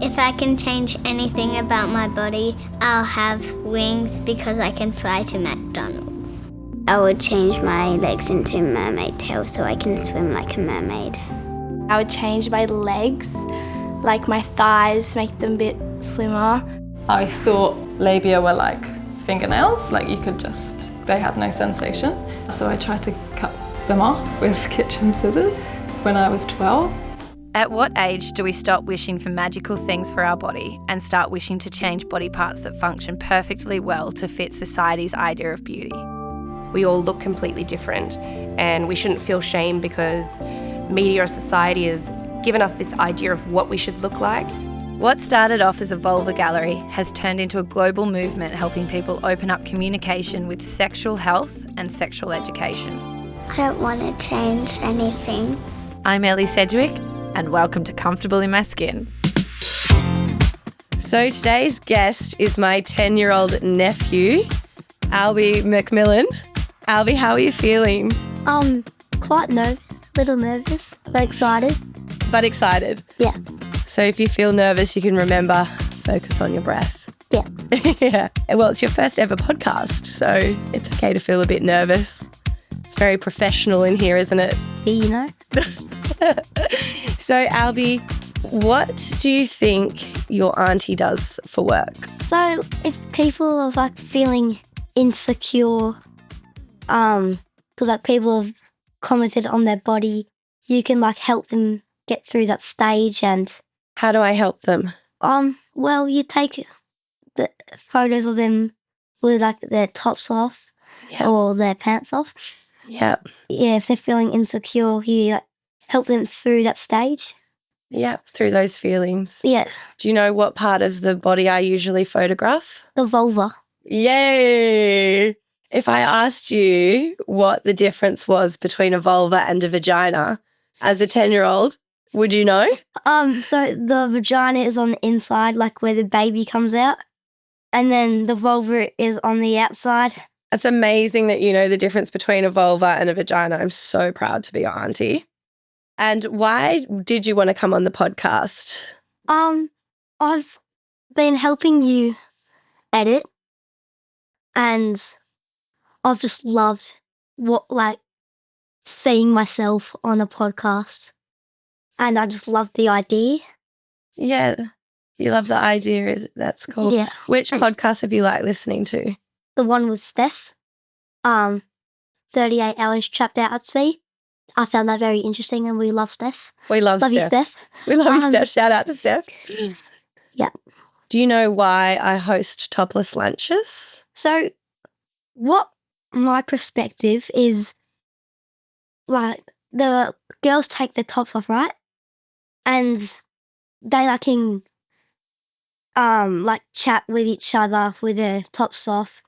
If I can change anything about my body, I'll have wings because I can fly to McDonald's. I would change my legs into a mermaid tail so I can swim like a mermaid. I would change my legs, like my thighs, make them a bit slimmer. I thought labia were like fingernails, like they had no sensation. So I tried to cut them off with kitchen scissors when I was 12. At what age do we stop wishing for magical things for our body and start wishing to change body parts that function perfectly well to fit society's idea of beauty? We all look completely different, and we shouldn't feel shame because media or society has given us this idea of what we should look like. What started off as a vulva gallery has turned into a global movement helping people open up communication with sexual health and sexual education. I don't want to change anything. I'm Elly Sedgwick, and welcome to Comfortable in My Skin. So today's guest is my 10-year-old nephew, Alby McMillan. Alby, how are you feeling? Quite little nervous, but excited. But excited? Yeah. So if you feel nervous, you can remember, focus on your breath. Yeah. Yeah. Well, it's your first ever podcast, so it's okay to feel a bit nervous. It's very professional in here, isn't it? Yeah, you know. So, Alby, what do you think your auntie does for work? So if people are like feeling insecure, because like people have commented on their body, you can like help them get through that stage. And How do I help them? well, you take the photos of them with like their tops off or their pants off. Yeah. Yeah, if they're feeling insecure, you like, help them through that stage. Yeah, through those feelings. Yeah, Do you know what part of the body I usually photograph? the vulva. Yay! If I asked you what the difference was between a vulva and a vagina as a 10-year-old, would you know? So the vagina is on the inside, like where the baby comes out, and then the vulva is on the outside. It's amazing that you know the difference between a vulva and a vagina. I'm so proud to be your auntie. And why did you want to come on the podcast? I've been helping you edit, and I've just loved seeing myself on a podcast, and I just love the idea. Yeah, you love the idea. That's cool. Yeah. Which podcast have you liked listening to? The one with Steph, 38 hours trapped out at sea. I found that very interesting, and we love Steph. We love Love you, Steph. Steph. We love you, Steph. Shout out to Steph. Yeah. Do you know why I host topless lunches? So, what my perspective is, like, the girls take their tops off, right? And they can chat with each other with their tops off,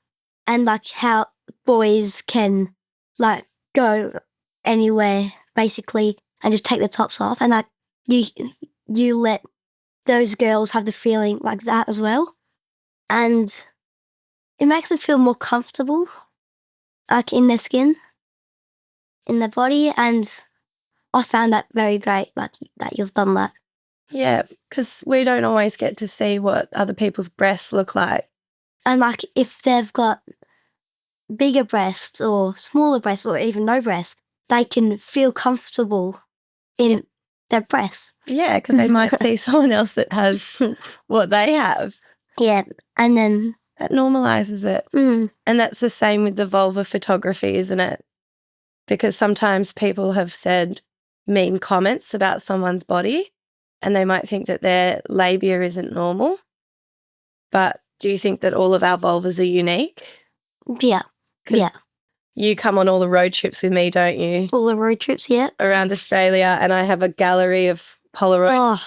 and like how boys can like go anywhere basically and just take their tops off, and like you let those girls have the feeling like that as well, and it makes them feel more comfortable like in their skin, in their body, and I found that very great, like that you've done that. Yeah, because we don't always get to see what other people's breasts look like. And like if they've got bigger breasts or smaller breasts or even no breasts, they can feel comfortable in their breasts. Yeah, because they might see someone else that has what they have. Yeah, and then That normalises it. And that's the same with the vulva photography, isn't it? Because sometimes people have said mean comments about someone's body and they might think that their labia isn't normal. But do you think that all of our vulvas are unique? yeah, 'Cause yeah, You come on all the road trips with me, don't you? all the road trips, yeah. Around Australia, and I have a gallery of Polaroid Oh,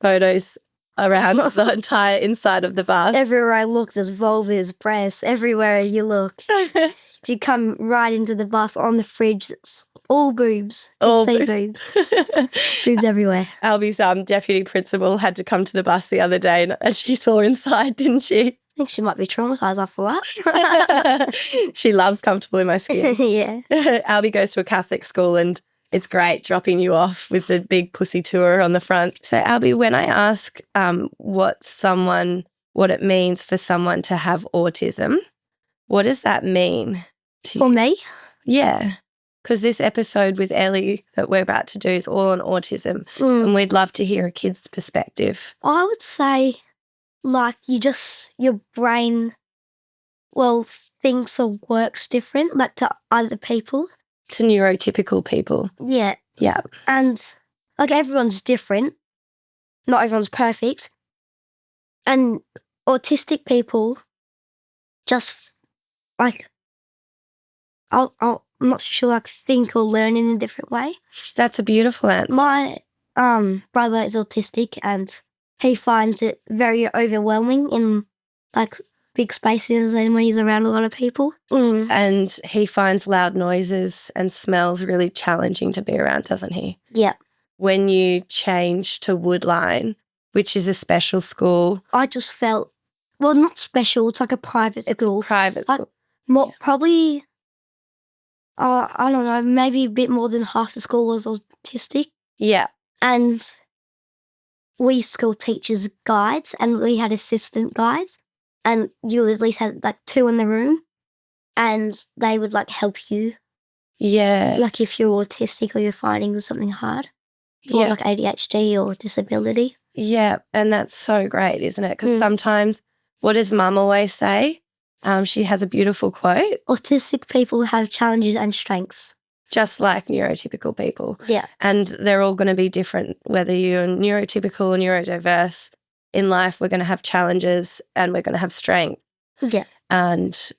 photos around the entire inside of the bus. everywhere I look, there's vulvas, breasts, everywhere you look. If you come right into the bus on the fridge, it's all boobs. You All see boobs. boobs. Boobs everywhere. Alby's deputy principal had to come to the bus the other day and she saw inside, didn't she? I think she might be traumatised after that. She loves Comfortable in My Skin. Yeah. Alby goes to a Catholic school and it's great dropping you off with the big pussy tour on the front. So, Alby, when I ask what it means for someone to have autism, what does that mean to For you? me, Yeah, because this episode with Elly that we're about to do is all on autism, and we'd love to hear a kid's perspective. I would say, like, your brain, thinks or works different, like, to other people. To neurotypical people. Yeah. Yeah. And, like, everyone's different. Not everyone's perfect. And autistic people just, like, I'm not sure, like, think or learn in a different way. That's a beautiful answer. My brother is autistic and he finds it very overwhelming in, like, big spaces and when he's around a lot of people. And he finds loud noises and smells really challenging to be around, doesn't he? Yeah. When you change to Woodline, which is a special school. I just felt, not special, it's like a private school. It's a private Like, school. Probably, I don't know, maybe a bit more than half the school was autistic. Yeah. And we school teachers guides and we had assistant guides. And you at least had, like, 2 in the room and they would, like, help you. Yeah. Like, if you're autistic or you're finding something hard. Or, Yeah. like, ADHD or disability. Yeah. And that's so great, isn't it? Because sometimes, what does Mum always say? She has a beautiful quote. Autistic people have challenges and strengths. Just like neurotypical people. Yeah. And they're all going to be different, whether you're neurotypical or neurodiverse. In life, we're going to have challenges and we're going to have strength. Yeah. And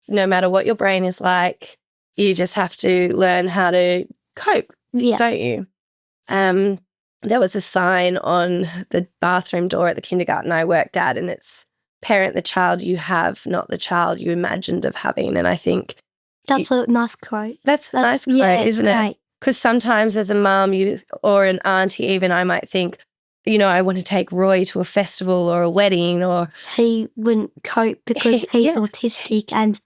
no matter what your brain is like, you just have to learn how to cope, Yeah. don't you? There was a sign on the bathroom door at the kindergarten I worked at, and it's parent the child you have, not the child you imagined of having. And I think That's a nice quote. that's a nice quote, yeah, isn't it? great. Because sometimes as a mum or an auntie even, I might think, I want to take Roy to a festival or a wedding or... He wouldn't cope because he's autistic and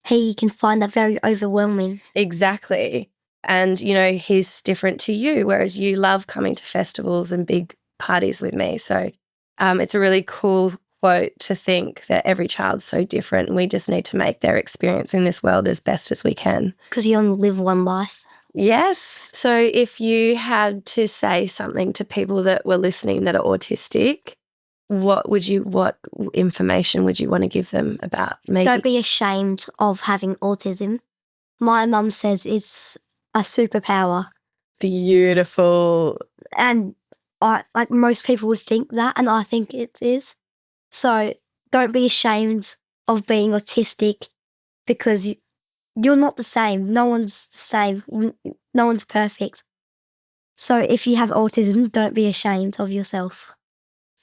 he can find that very overwhelming. Exactly. And, he's different to you, whereas you love coming to festivals and big parties with me. So it's a really cool quote to think that every child's so different and we just need to make their experience in this world as best as we can. Because you only live one life. Yes. So if you had to say something to people that were listening that are autistic, what information would you want to give them about maybe? Don't be ashamed of having autism. My mum says it's a superpower. Beautiful. And most people would think that, and I think it is. So don't be ashamed of being autistic because you're not the same. No one's the same. No one's perfect. So if you have autism, don't be ashamed of yourself.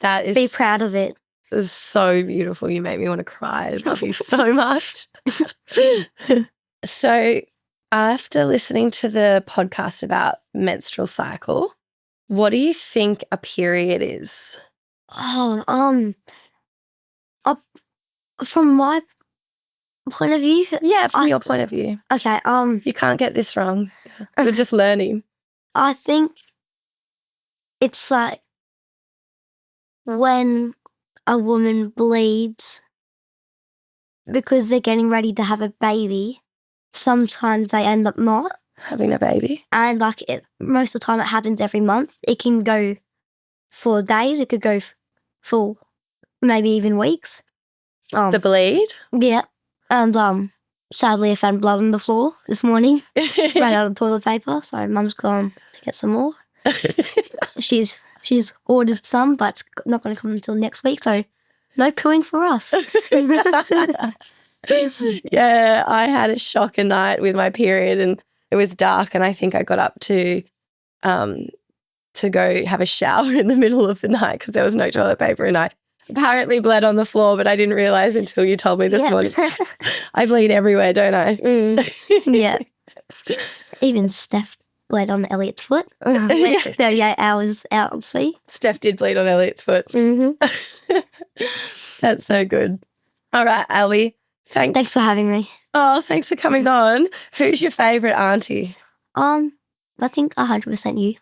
That is... Be proud of it. It's so beautiful. You make me want to cry. I love you so much. So after listening to the podcast about menstrual cycle, what do you think a period is? From my point of view? Yeah, from your point of view. Okay, You can't get this wrong. We're just learning. I think it's like when a woman bleeds because they're getting ready to have a baby, sometimes they end up not. Having a baby. And most of the time it happens every month. It can go for days, it could go for maybe even weeks. The bleed? Yeah. And sadly I found blood on the floor this morning. Ran out of toilet paper, so Mum's gone to get some more. She's ordered some, but it's not going to come until next week, so no pooing for us. Yeah, I had a shocker night with my period and it was dark and I think I got up to go have a shower in the middle of the night because there was no toilet paper and I apparently bled on the floor, but I didn't realise until you told me this morning. I bleed everywhere, don't I? Yeah. Even Steph bled on Elliot's foot. 38 hours out at sea. Steph did bleed on Elliot's foot. Mm-hmm. That's so good. All right, Alby. Thanks for having me. Oh, thanks for coming on. Who's your favourite auntie? I think 100% you.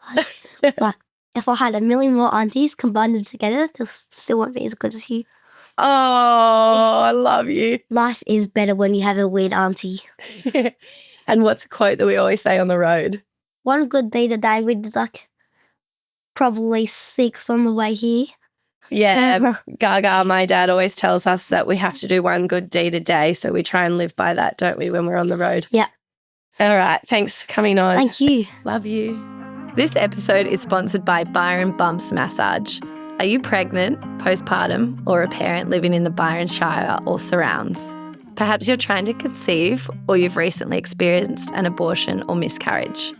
Like, if I had a million more aunties combined them together, they still won't be as good as you. Oh, I love you. Life is better when you have a weird auntie. And what's a quote that we always say on the road? One good deed a day, we did like probably 6 on the way here. Yeah, Gaga, my dad always tells us that we have to do one good deed a day. So we try and live by that, don't we, when we're on the road? Yeah. All right. Thanks for coming on. Thank you. Love you. This episode is sponsored by Byron Bumps Massage. Are you pregnant, postpartum, or a parent living in the Byron Shire or surrounds? Perhaps you're trying to conceive or you've recently experienced an abortion or miscarriage.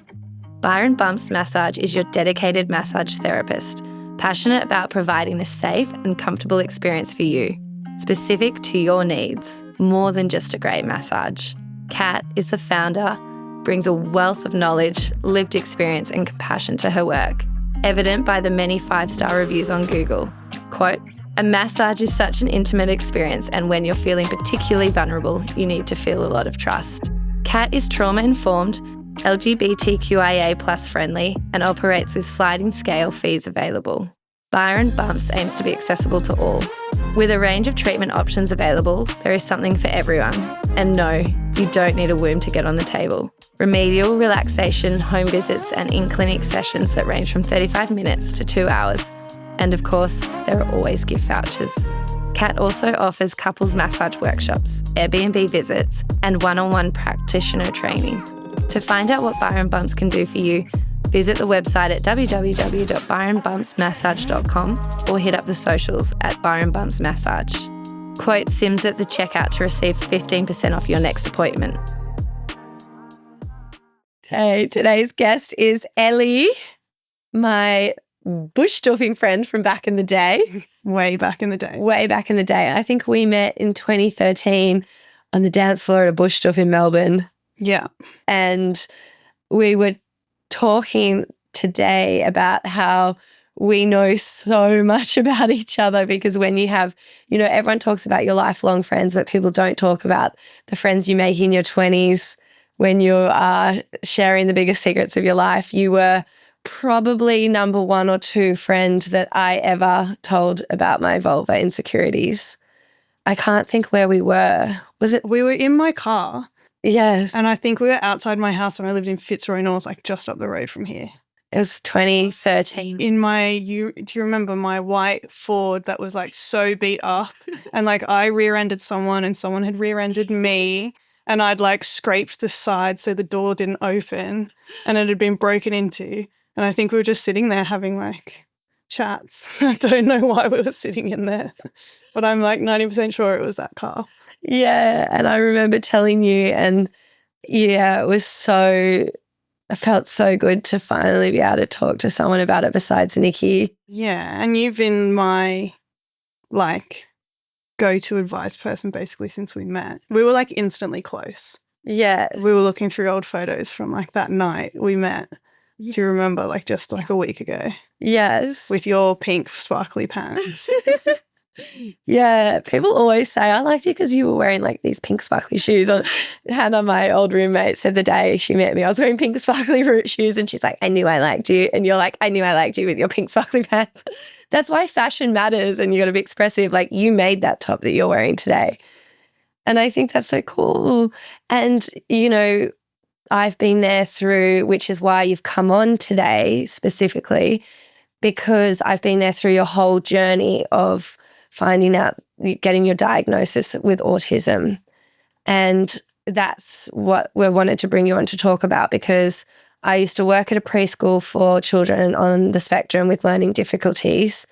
Byron Bumps Massage is your dedicated massage therapist, passionate about providing a safe and comfortable experience for you, specific to your needs, more than just a great massage. Kat is the founder, brings a wealth of knowledge, lived experience and compassion to her work, evident by the many 5-star reviews on Google. Quote, "A massage is such an intimate experience, and when you're feeling particularly vulnerable, you need to feel a lot of trust." Kat is trauma-informed, LGBTQIA+ friendly, and operates with sliding scale fees available. Byron Bumps aims to be accessible to all. With a range of treatment options available, there is something for everyone. And no, you don't need a womb to get on the table. Remedial, relaxation, home visits and in-clinic sessions that range from 35 minutes to 2 hours. And of course, there are always gift vouchers. Kat also offers couples massage workshops, Airbnb visits, and one-on-one practitioner training. To find out what Byron Bumps can do for you, visit the website at www.byronbumpsmassage.com or hit up the socials at Byron Bumps Massage. Quote Sims at the checkout to receive 15% off your next appointment. Okay, today's guest is Elly, my bush dwarfing friend from back in the day. Way back in the day. Way back in the day. I think we met in 2013 on the dance floor at a bush dwarf in Melbourne. Yeah. And we were talking today about how we know so much about each other, because when you have, you know, everyone talks about your lifelong friends, but people don't talk about the friends you make in your 20s when you are sharing the biggest secrets of your life. You were probably number 1 or 2 friend that I ever told about my vulva insecurities. I can't think where we were. Was it? We were in my car. Yes. And I think we were outside my house when I lived in Fitzroy North, like just up the road from here. It was 2013. In my, do you remember my white Ford that was like so beat up? And like I rear-ended someone and someone had rear-ended me. And I'd like scraped the side so the door didn't open and it had been broken into. And I think we were just sitting there having like chats. I don't know why we were sitting in there, but I'm like 90% sure it was that car. Yeah. And I remember telling you, and yeah, it was so, I felt so good to finally be able to talk to someone about it besides Nikki. Yeah. And you've been my like go-to advice person basically since we met. We were like instantly close. Yes. We were looking through old photos from like that night we met. Do you remember, like just like a week ago? Yes. With your pink sparkly pants. Yeah. People always say, I liked you because you were wearing like these pink sparkly shoes. Hannah, my old roommate, said the day she met me, I was wearing pink sparkly shoes and she's like, I knew I liked you. And you're like, I knew I liked you with your pink sparkly pants. That's why fashion matters and you got to be expressive. Like you made that top that you're wearing today. And I think that's so cool. And, you know, I've been there through, which is why you've come on today specifically, because I've been there through your whole journey of finding out, getting your diagnosis with autism. And that's what we wanted to bring you on to talk about, because I used to work at a preschool for children on the spectrum with learning difficulties.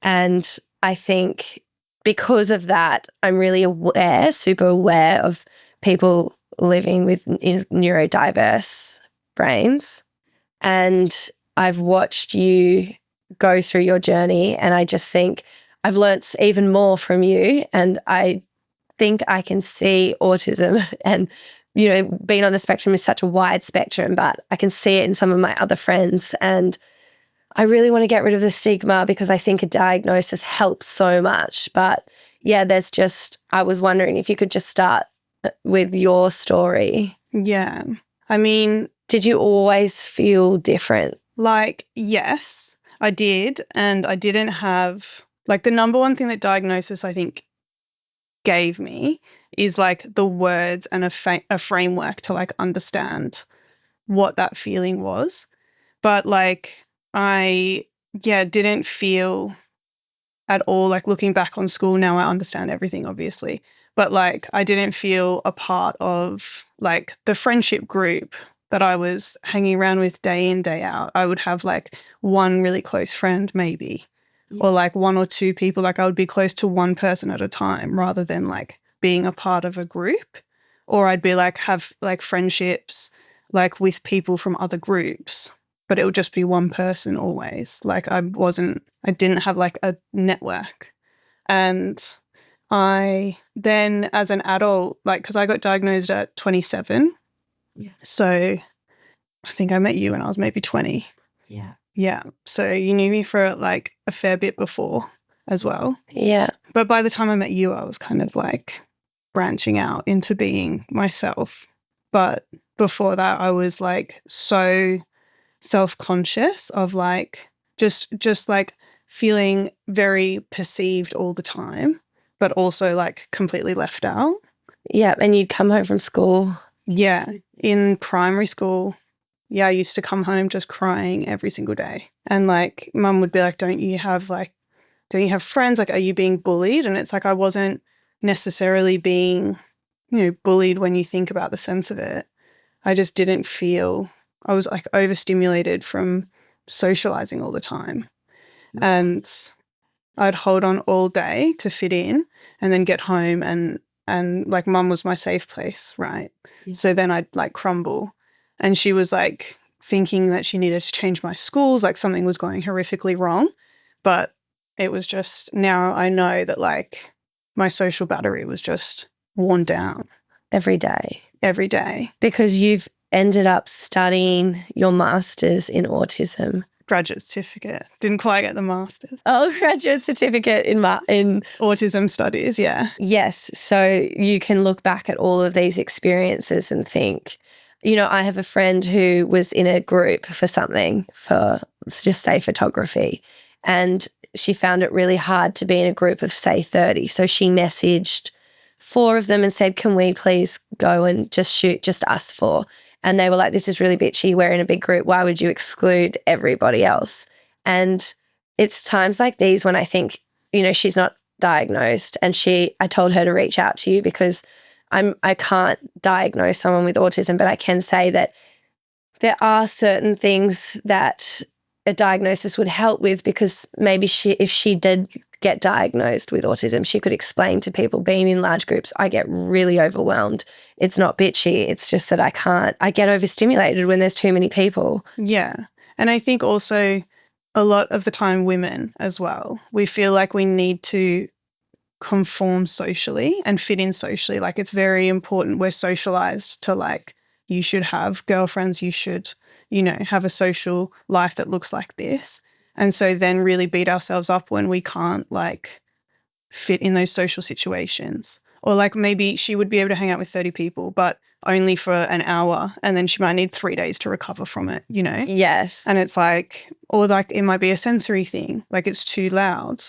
And I think because of that, I'm really aware, super aware of people living with neurodiverse brains. And I've watched you go through your journey, and I just think I've learnt even more from you. And I think I can see autism, and, you know, being on the spectrum is such a wide spectrum, but I can see it in some of my other friends. And I really want to get rid of the stigma, because I think a diagnosis helps so much. But yeah, I was wondering if you could just start with your story. Yeah. I mean, Did you always feel different? Like, yes, I did. And I didn't have, like, the number one thing that diagnosis, I think, gave me is, like, the words and a framework to, like, understand what that feeling was. But, like, I, didn't feel at all, like, looking back on school now, I understand everything, obviously. But, like, I didn't feel a part of, like, the friendship group that I was hanging around with day in, day out. I would have, like, one really close friend maybe, or, like, one or two people. Like, I would be close to one person at a time rather than, like, being a part of a group. Or I'd be, like, have, like, friendships, like, with people from other groups, but it would just be one person always. Like, I didn't have, like, a network. And I then, as an adult, like, because I got diagnosed at 27. Yeah. So I think I met you when I was maybe 20. Yeah. Yeah. So you knew me for, like, a fair bit before as well. Yeah. But by the time I met you, I was kind of, like, branching out into being myself. But before that, I was, like, so self-conscious of, like, just like feeling very perceived all the time, but also, like, completely left out. Yeah. And you'd come home from school. Yeah. In primary school, I used to come home just crying every single day. And, like, mum would be like, don't you have friends? Like, are you being bullied? And it's like, I wasn't necessarily being, bullied when you think about the sense of it. I just didn't feel, I was, like, overstimulated from socializing all the time. And I'd hold on all day to fit in and then get home and like, mum was my safe place, right? Yeah. So then I'd, like, crumble. And she was, like, thinking that she needed to change my schools, like something was going horrifically wrong. But it was just, now I know that, like, my social battery was just worn down. Every day. Every day. Because you've ended up studying your master's in autism. Graduate certificate. Didn't quite get the master's. Oh, graduate certificate in Autism studies, yeah. Yes. So you can look back at all of these experiences and think, I have a friend who was in a group for something, for, let's just say, photography, and she found it really hard to be in a group of, say, 30. So she messaged 4 of them and said, can we please go and just shoot just us 4? And they were like, this is really bitchy. We're in a big group. Why would you exclude everybody else? And it's times like these when I think, she's not diagnosed. And I told her to reach out to you because I can't diagnose someone with autism, but I can say that there are certain things that a diagnosis would help with, because maybe if she did get diagnosed with autism, she could explain to people, being in large groups, I get really overwhelmed. It's not bitchy. It's just that I get overstimulated when there's too many people. Yeah. And I think also a lot of the time women as well, we feel like we need to conform socially and fit in socially. Like, it's very important. We're socialized to, like, you should have girlfriends, you should, have a social life that looks like this. And so then really beat ourselves up when we can't, like, fit in those social situations. Or, like, maybe she would be able to hang out with 30 people, but only for an hour, and then she might need 3 days to recover from it, Yes. And it's like, or, like, it might be a sensory thing, like, it's too loud,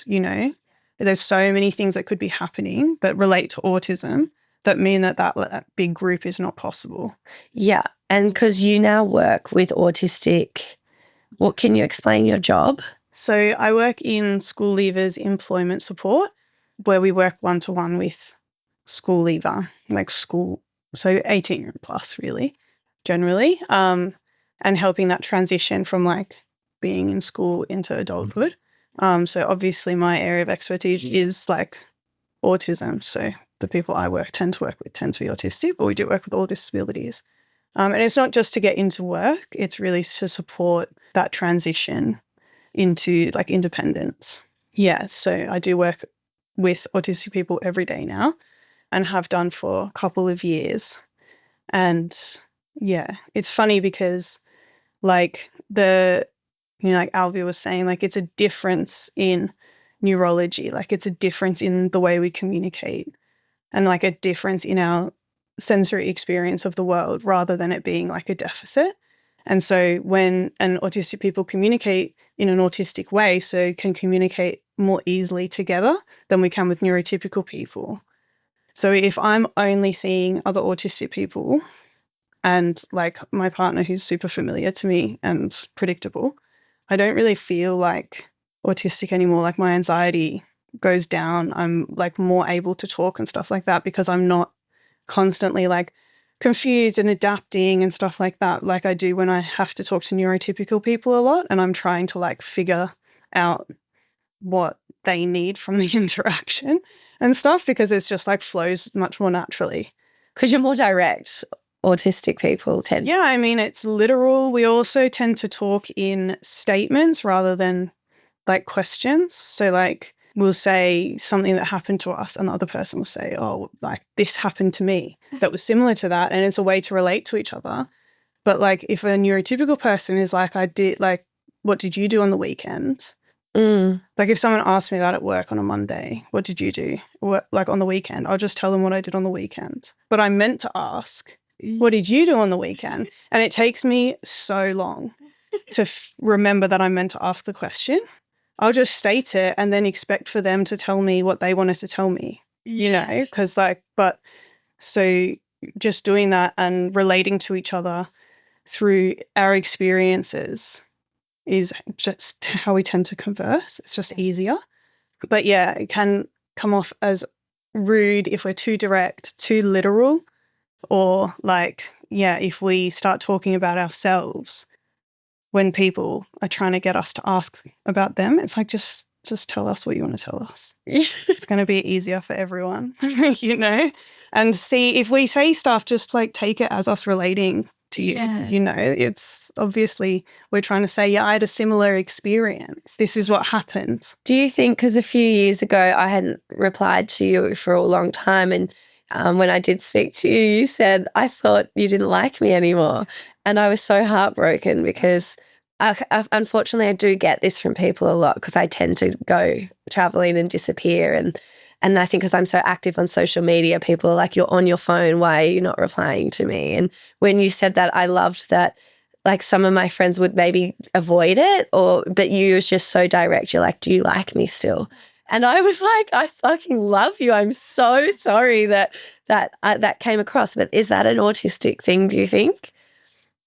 There's so many things that could be happening that relate to autism that mean that big group is not possible. Yeah. And because you now work with autistic, what can you explain your job? So I work in school leavers employment support, where we work one-to-one with school leaver, like school, so 18 plus really, generally, and helping that transition from, like, being in school into adulthood. So obviously my area of expertise is, like, autism. So the people I tend to work with tend to be autistic, but we do work with all disabilities. And it's not just to get into work, it's really to support that transition into, like, independence. Yeah, so I do work with autistic people every day now and have done for a couple of years. And yeah, it's funny because, like, like Alby was saying, like, it's a difference in neurology, like, it's a difference in the way we communicate, and, like, a difference in our sensory experience of the world rather than it being like a deficit. And so when autistic people communicate in an autistic way, so can communicate more easily together than we can with neurotypical people. So if I'm only seeing other autistic people and like my partner who's super familiar to me and predictable, I don't really feel like autistic anymore. Like my anxiety goes down. I'm like more able to talk and stuff like that because I'm not constantly like confused and adapting and stuff like that, like I do when I have to talk to neurotypical people a lot and I'm trying to like figure out what they need from the interaction and stuff, because it's just like flows much more naturally. Because you're more direct. Autistic people tend. Yeah, I mean, it's literal. We also tend to talk in statements rather than like questions. So like we'll say something that happened to us and the other person will say, oh, like this happened to me that was similar to that. And it's a way to relate to each other. But like if a neurotypical person is like, what did you do on the weekend? Like if someone asked me that at work on a Monday, what did you do? Like on the weekend, I'll just tell them what I did on the weekend. But I meant to ask, what did you do on the weekend? And it takes me so long to remember that I meant to ask the question. I'll just state it and then expect for them to tell me what they wanted to tell me, you know, because so just doing that and relating to each other through our experiences is just how we tend to converse. It's just easier. But yeah, it can come off as rude if we're too direct, too literal, or like, yeah, if we start talking about ourselves when people are trying to get us to ask about them, it's like, just tell us what you want to tell us. It's going to be easier for everyone, you know? And see, if we say stuff, just like take it as us relating to you, you know? It's obviously we're trying to say, yeah, I had a similar experience. This is what happened. Do you think, because a few years ago I hadn't replied to you for a long time and when I did speak to you, you said, I thought you didn't like me anymore. And I was so heartbroken because unfortunately I do get this from people a lot because I tend to go traveling and disappear. And I think because I'm so active on social media, people are like, you're on your phone, why are you not replying to me? And when you said that, I loved that. Like some of my friends would maybe avoid it, but you was just so direct. You're like, do you like me still? And I was like, I fucking love you. I'm so sorry that came across. But is that an autistic thing, do you think?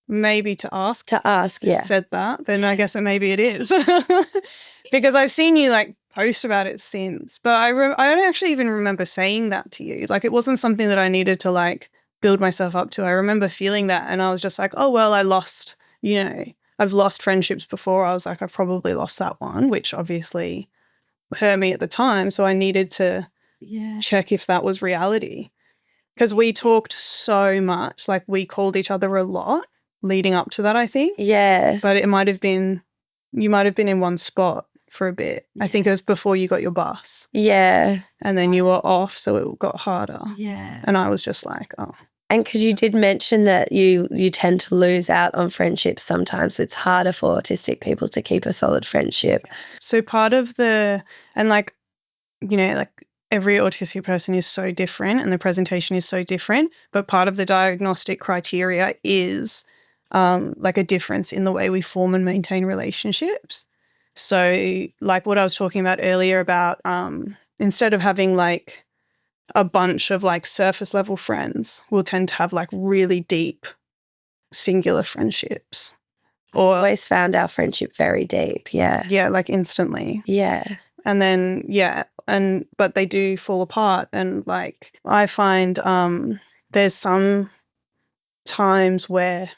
Maybe to ask. To ask, yeah. Said that, then I guess maybe it is. Because I've seen you like post about it since. But I don't actually even remember saying that to you. Like it wasn't something that I needed to like build myself up to. I remember feeling that and I was just like, oh, well, I lost, you know, I've lost friendships before. I was like, I probably lost that one, which obviously hurt me at the time. So I needed to check if that was reality. Because we talked so much, like we called each other a lot leading up to that, I think. Yes. But you might have been in one spot for a bit. I think it was before you got your bus. Yeah. And then you were off, so it got harder. Yeah. And I was just like, oh. And because you did mention that you tend to lose out on friendships sometimes. It's harder for autistic people to keep a solid friendship. So part of and like, you know, like every autistic person is so different and the presentation is so different, but part of the diagnostic criteria is like a difference in the way we form and maintain relationships. So like what I was talking about earlier about instead of having like a bunch of like surface level friends, we'll tend to have like really deep singular friendships. Or always found our friendship very deep. Yeah. Yeah, like instantly. Yeah. And then, but they do fall apart. And like, I find there's some times where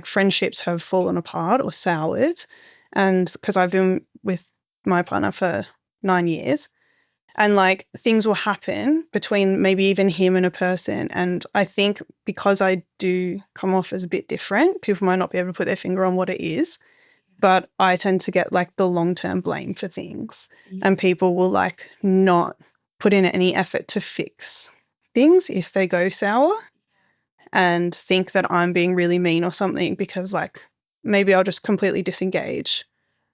friendships have fallen apart or soured. And because I've been with my partner for 9 years, and like things will happen between maybe even him and a person. And I think because I do come off as a bit different, people might not be able to put their finger on what it is. But I tend to get like the long-term blame for things, and people will like not put in any effort to fix things if they go sour and think that I'm being really mean or something because like maybe I'll just completely disengage.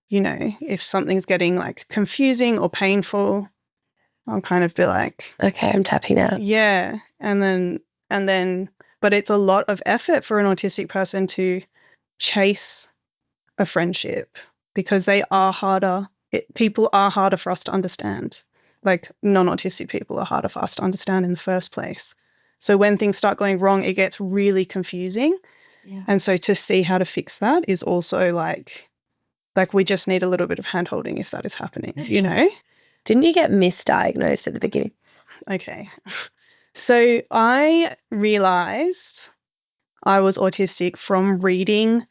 You know, if something's getting like confusing or painful, I'll kind of be like, okay, I'm tapping out. Yeah. And then But it's a lot of effort for an autistic person to chase a friendship because they are harder. People are harder for us to understand. Like non-autistic people are harder for us to understand in the first place. So when things start going wrong, it gets really confusing. Yeah. And so to see how to fix that is also like we just need a little bit of hand-holding if that is happening, you know? Didn't you get misdiagnosed at the beginning? Okay. So I realised I was autistic from reading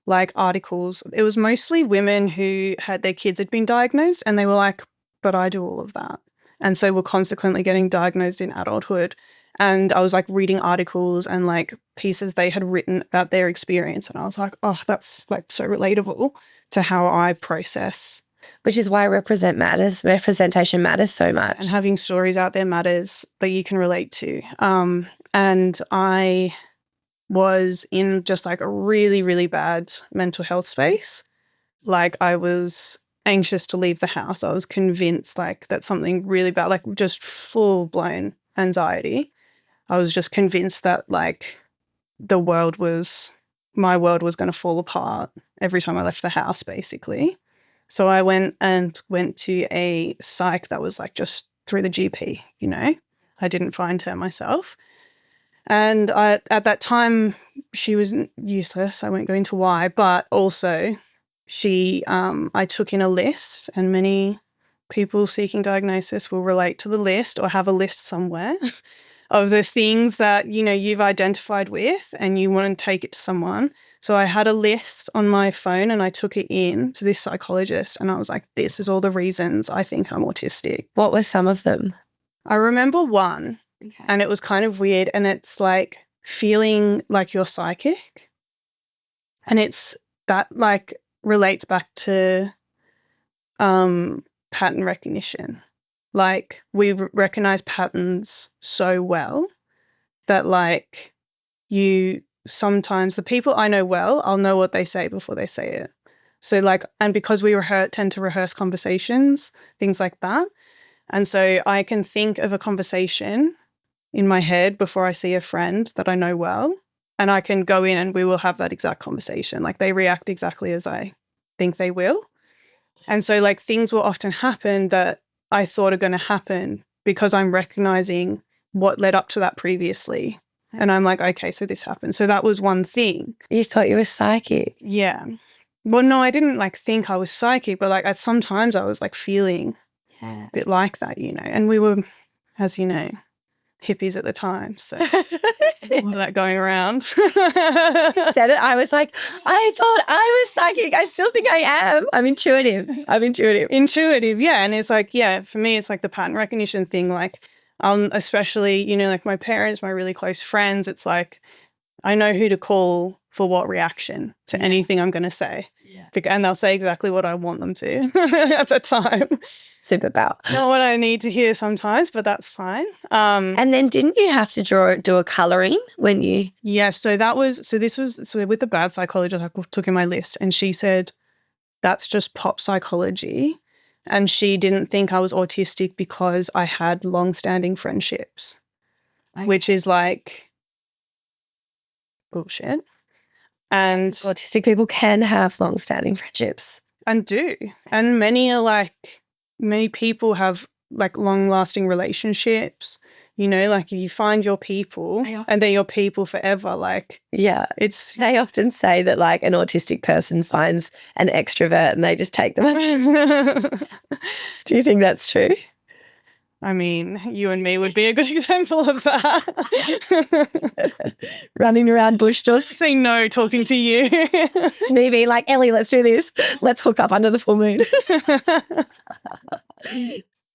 like articles. It was mostly women who had their kids had been diagnosed and they were like, but I do all of that. And so we're consequently getting diagnosed in adulthood. And I was like reading articles and like pieces they had written about their experience. And I was like, oh, that's like so relatable to how I process. Which is why representation matters so much. And having stories out there matters that you can relate to. And I was in just like a really, really bad mental health space. Like I was anxious to leave the house. I was convinced like that something really bad, like just full blown anxiety. I was just convinced that like my world was going to fall apart every time I left the house, basically. So I went to a psych that was like just through the GP, you know. I didn't find her myself. And at that time, she was useless. I won't go into why, but also I took in a list, and many people seeking diagnosis will relate to the list or have a list somewhere of the things that, you know, you've identified with and you want to take it to someone. So I had a list on my phone and I took it in to this psychologist and I was like, this is all the reasons I think I'm autistic. What were some of them? I remember one. Okay. And it was kind of weird, and it's like feeling like you're psychic. And it's that like relates back to pattern recognition. Like we recognize patterns so well that like sometimes the people I know well, I'll know what they say before they say it. So like, and because we tend to rehearse conversations, things like that. And so I can think of a conversation in my head before I see a friend that I know well, and I can go in and we will have that exact conversation. Like they react exactly as I think they will. And so like things will often happen that I thought are going to happen because I'm recognizing what led up to that previously. And I'm like, okay, so this happened. So that was one thing. You thought you were psychic? Yeah. Well, no, I didn't like think I was psychic, but like sometimes I was like feeling a bit like that, you know. And we were, as you know, hippies at the time, so all of that going around. Said it. I was like, I thought I was psychic. I still think I am. I'm intuitive. Intuitive, yeah. And it's like, yeah, for me, it's like the pattern recognition thing. Like, especially, you know, like my parents, my really close friends. It's like I know who to call for what reaction to anything I'm going to say. Yeah. And they'll say exactly what I want them to at the time. Super power. Not what I need to hear sometimes, but that's fine. And then didn't you have to do a colouring when you... Yeah, so this was with the bad psychologist I took in my list, and she said, that's just pop psychology. And she didn't think I was autistic because I had long-standing friendships, which is like bullshit. And autistic people can have long-standing friendships. And do. And many people have like long-lasting relationships, you know, like if you find your people and they're your people forever, like they often say that like an autistic person finds an extrovert and they just take them. Do you think that's true? I mean, you and me would be a good example of that. Running around bush doors. Saying no, talking to you. Me being like, Elly, let's do this. Let's hook up under the full moon.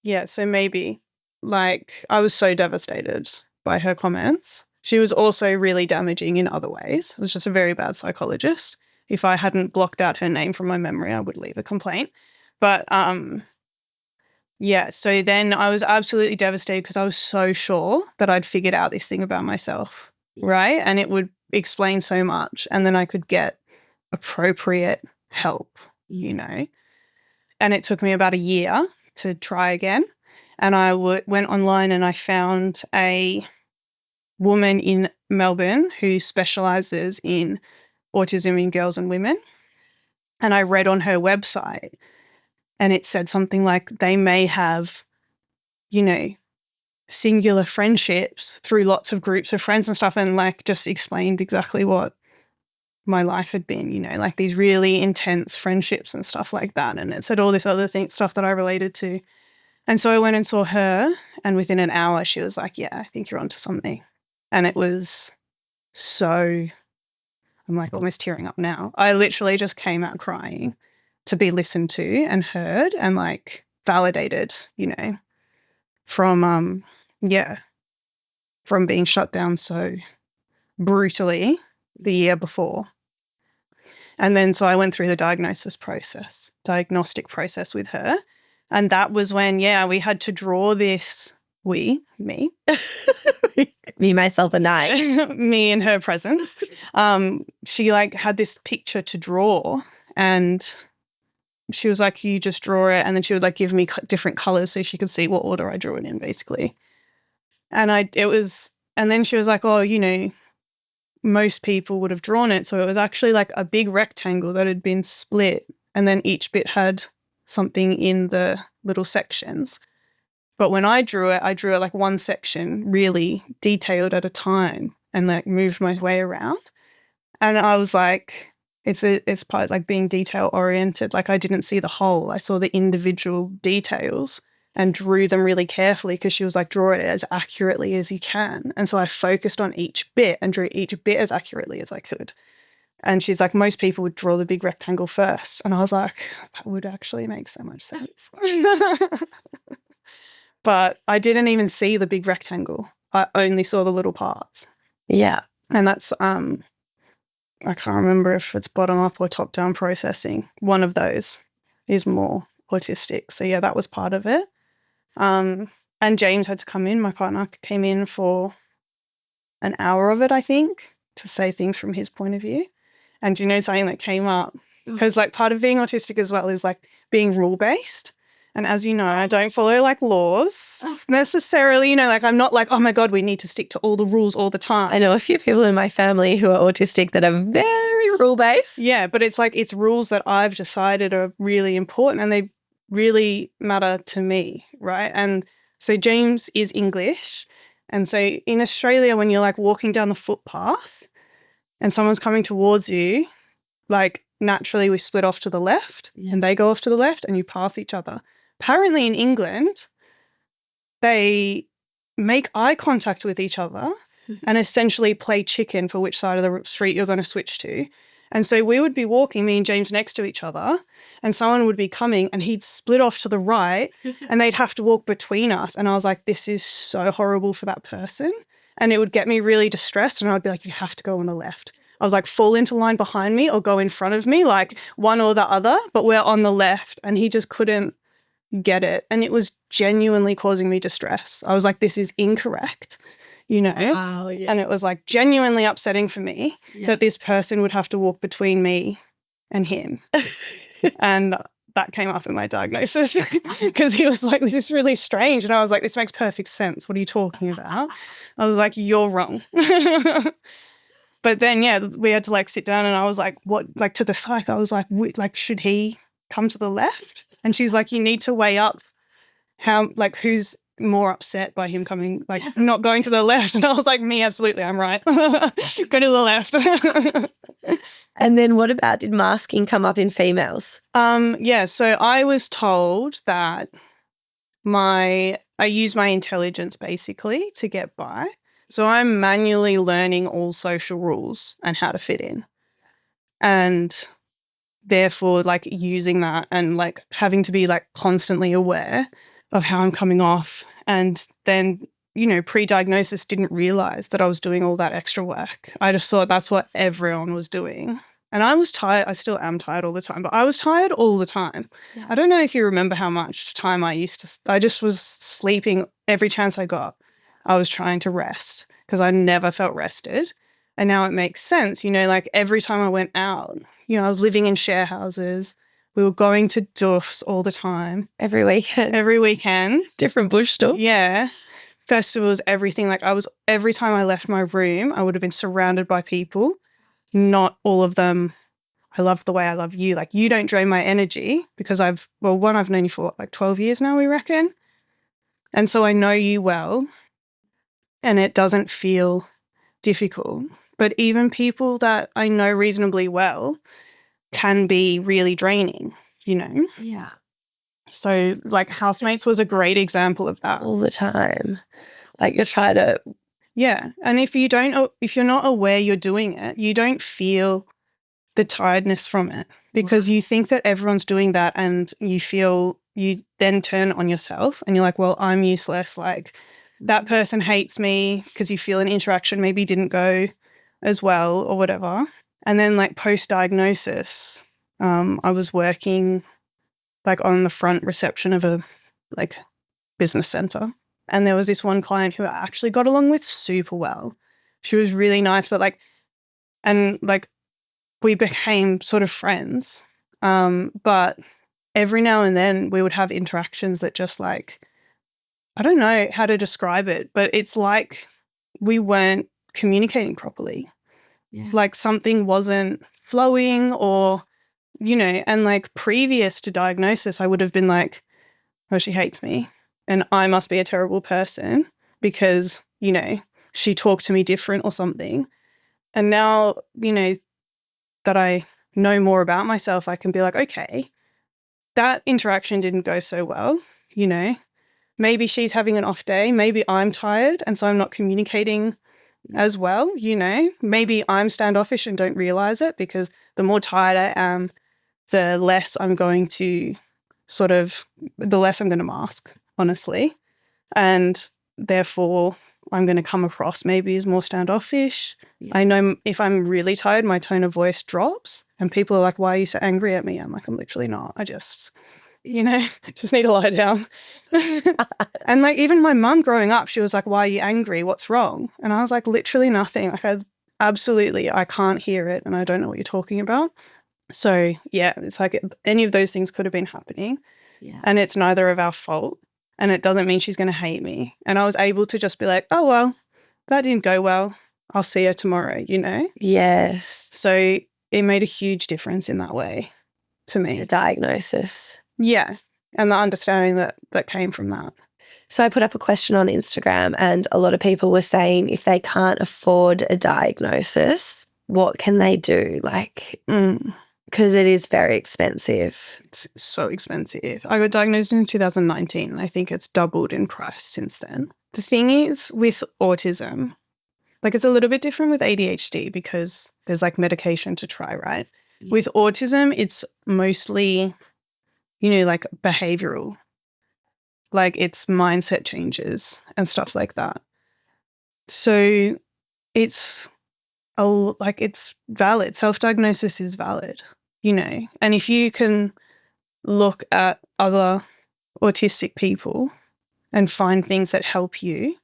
Yeah, so maybe. Like, I was so devastated by her comments. She was also really damaging in other ways. It was just a very bad psychologist. If I hadn't blocked out her name from my memory, I would leave a complaint. But, yeah, so then I was absolutely devastated because I was so sure that I'd figured out this thing about myself, right? And it would explain so much, and then I could get appropriate help, you know. And it took me about a year to try again. And I went online and I found a woman in Melbourne who specialises in autism in girls and women. And I read on her website and it said something like they may have, you know, singular friendships through lots of groups of friends and stuff, and like just explained exactly what my life had been, you know, like these really intense friendships and stuff like that. And it said all this other stuff that I related to. And so I went and saw her, and within an hour she was like, yeah, I think you're onto something. And it was so, I'm like almost tearing up now. I literally just came out crying to be listened to and heard and like validated, you know, from being shut down so brutally the year before. And then so I went through the diagnostic process with her. And that was when, we had to draw this, me, me, myself and I, me in her presence. She like had this picture to draw, and she was like, you just draw it. And then she would like give me different colors so she could see what order I drew it in, basically. And then she was like, oh, you know, most people would have drawn it. So it was actually like a big rectangle that had been split, and then each bit had something in the little sections. But when I drew it like one section really detailed at a time and like moved my way around. And I was like, it's part like being detail oriented. Like I didn't see the whole. I saw the individual details and drew them really carefully, because she was like, draw it as accurately as you can. And so I focused on each bit and drew each bit as accurately as I could. And she's like, most people would draw the big rectangle first. And I was like, that would actually make so much sense. But I didn't even see the big rectangle. I only saw the little parts. Yeah. And that's, I can't remember if it's bottom up or top down processing. One of those is more autistic. So yeah, that was part of it. And James had to come in. My partner came in for an hour of it, I think, to say things from his point of view. And you know, something that came up, because like part of being autistic as well is like being rule-based. And as you know, I don't follow like laws necessarily, you know, like I'm not like, oh my God, we need to stick to all the rules all the time. I know a few people in my family who are autistic that are very rule-based. Yeah, but it's like, it's rules that I've decided are really important and they really matter to me, right? And so James is English. And so in Australia, when you're like walking down the footpath and someone's coming towards you, like naturally we split off to the left and they go off to the left and you pass each other. Apparently in England, they make eye contact with each other and essentially play chicken for which side of the street you're going to switch to. And so we would be walking, me and James, next to each other, and someone would be coming and he'd split off to the right and they'd have to walk between us. And I was like, this is so horrible for that person. And it would get me really distressed. And I'd be like, you have to go on the left. I was like, fall into line behind me or go in front of me, like one or the other, but we're on the left. And he just couldn't get it. And it was genuinely causing me distress. I was like, this is incorrect, you know? Wow, yeah. And it was like genuinely upsetting for me that this person would have to walk between me and him. And that came up in my diagnosis because he was like, this is really strange. And I was like, this makes perfect sense. What are you talking about? I was like, you're wrong. But then, yeah, we had to like sit down and I was like, what, like to the psych, I was like, should he come to the left? And she's like, you need to weigh up how, like, who's more upset by him coming, like, not going to the left. And I was like, me, absolutely, I'm right. Go to the left. And then what about, did masking come up in females? Yeah, so I was told that I use my intelligence basically to get by. So I'm manually learning all social rules and how to fit in. And therefore, like, using that and like having to be like constantly aware of how I'm coming off. And then, you know, pre-diagnosis didn't realize that I was doing all that extra work. I just thought that's what everyone was doing. And I was tired. I still am tired all the time, but I was tired all the time. Yeah. I don't know if you remember how much time I just was sleeping every chance I got. I was trying to rest because I never felt rested. And now it makes sense, you know, like every time I went out, you know, I was living in share houses. We were going to doofs all the time. Every weekend. Every weekend. Different bush stuff. Yeah. festivals, everything. Like every time I left my room, I would have been surrounded by people. Not all of them. I love the way I love you. Like, you don't drain my energy because I've known you for like 12 years now, we reckon. And so I know you well and it doesn't feel difficult. But even people that I know reasonably well can be really draining, you know? Yeah. So like housemates was a great example of that. All the time. Like you try to. Yeah. And if you're not aware you're doing it, you don't feel the tiredness from it because you think that everyone's doing that and you then turn on yourself and you're like, well, I'm useless. Like that person hates me because you feel an interaction maybe didn't go as well or whatever. And then like post-diagnosis, I was working like on the front reception of a like business center. And there was this one client who I actually got along with super well. She was really nice, but we became sort of friends. But every now and then we would have interactions that just like, I don't know how to describe it, but it's like we weren't communicating properly. Yeah. Like something wasn't flowing or, you know, and like previous to diagnosis, I would have been like, oh, she hates me and I must be a terrible person because, you know, she talked to me different or something. And now, you know, that I know more about myself, I can be like, okay, that interaction didn't go so well, you know. Maybe she's having an off day. Maybe I'm tired and so I'm not communicating as well, you know. Maybe I'm standoffish and don't realise it because the more tired I am, the less I'm going to mask, honestly. And therefore, I'm going to come across maybe as more standoffish. Yeah. I know if I'm really tired, my tone of voice drops and people are like, why are you so angry at me? I'm like, I'm literally not. I just, you know, just need to lie down. And like even my mum growing up, she was like, why are you angry? What's wrong? And I was like, literally nothing. Like I can't hear it and I don't know what you're talking about. So yeah, it's like any of those things could have been happening and it's neither of our fault. And it doesn't mean she's going to hate me. And I was able to just be like, oh, well, that didn't go well. I'll see her tomorrow, you know? Yes. So it made a huge difference in that way to me. The diagnosis. Yeah. And the understanding that came from that. So I put up a question on Instagram and a lot of people were saying if they can't afford a diagnosis, what can they do? Like, because it is very expensive. It's so expensive. I got diagnosed in 2019 and I think it's doubled in price since then. The thing is with autism, like it's a little bit different with ADHD because there's like medication to try, right? Yeah. With autism, it's mostly, you know, like behavioral. Like it's mindset changes and stuff like that. So it's valid. Self-diagnosis is valid. You know, and if you can look at other autistic people and find things that help you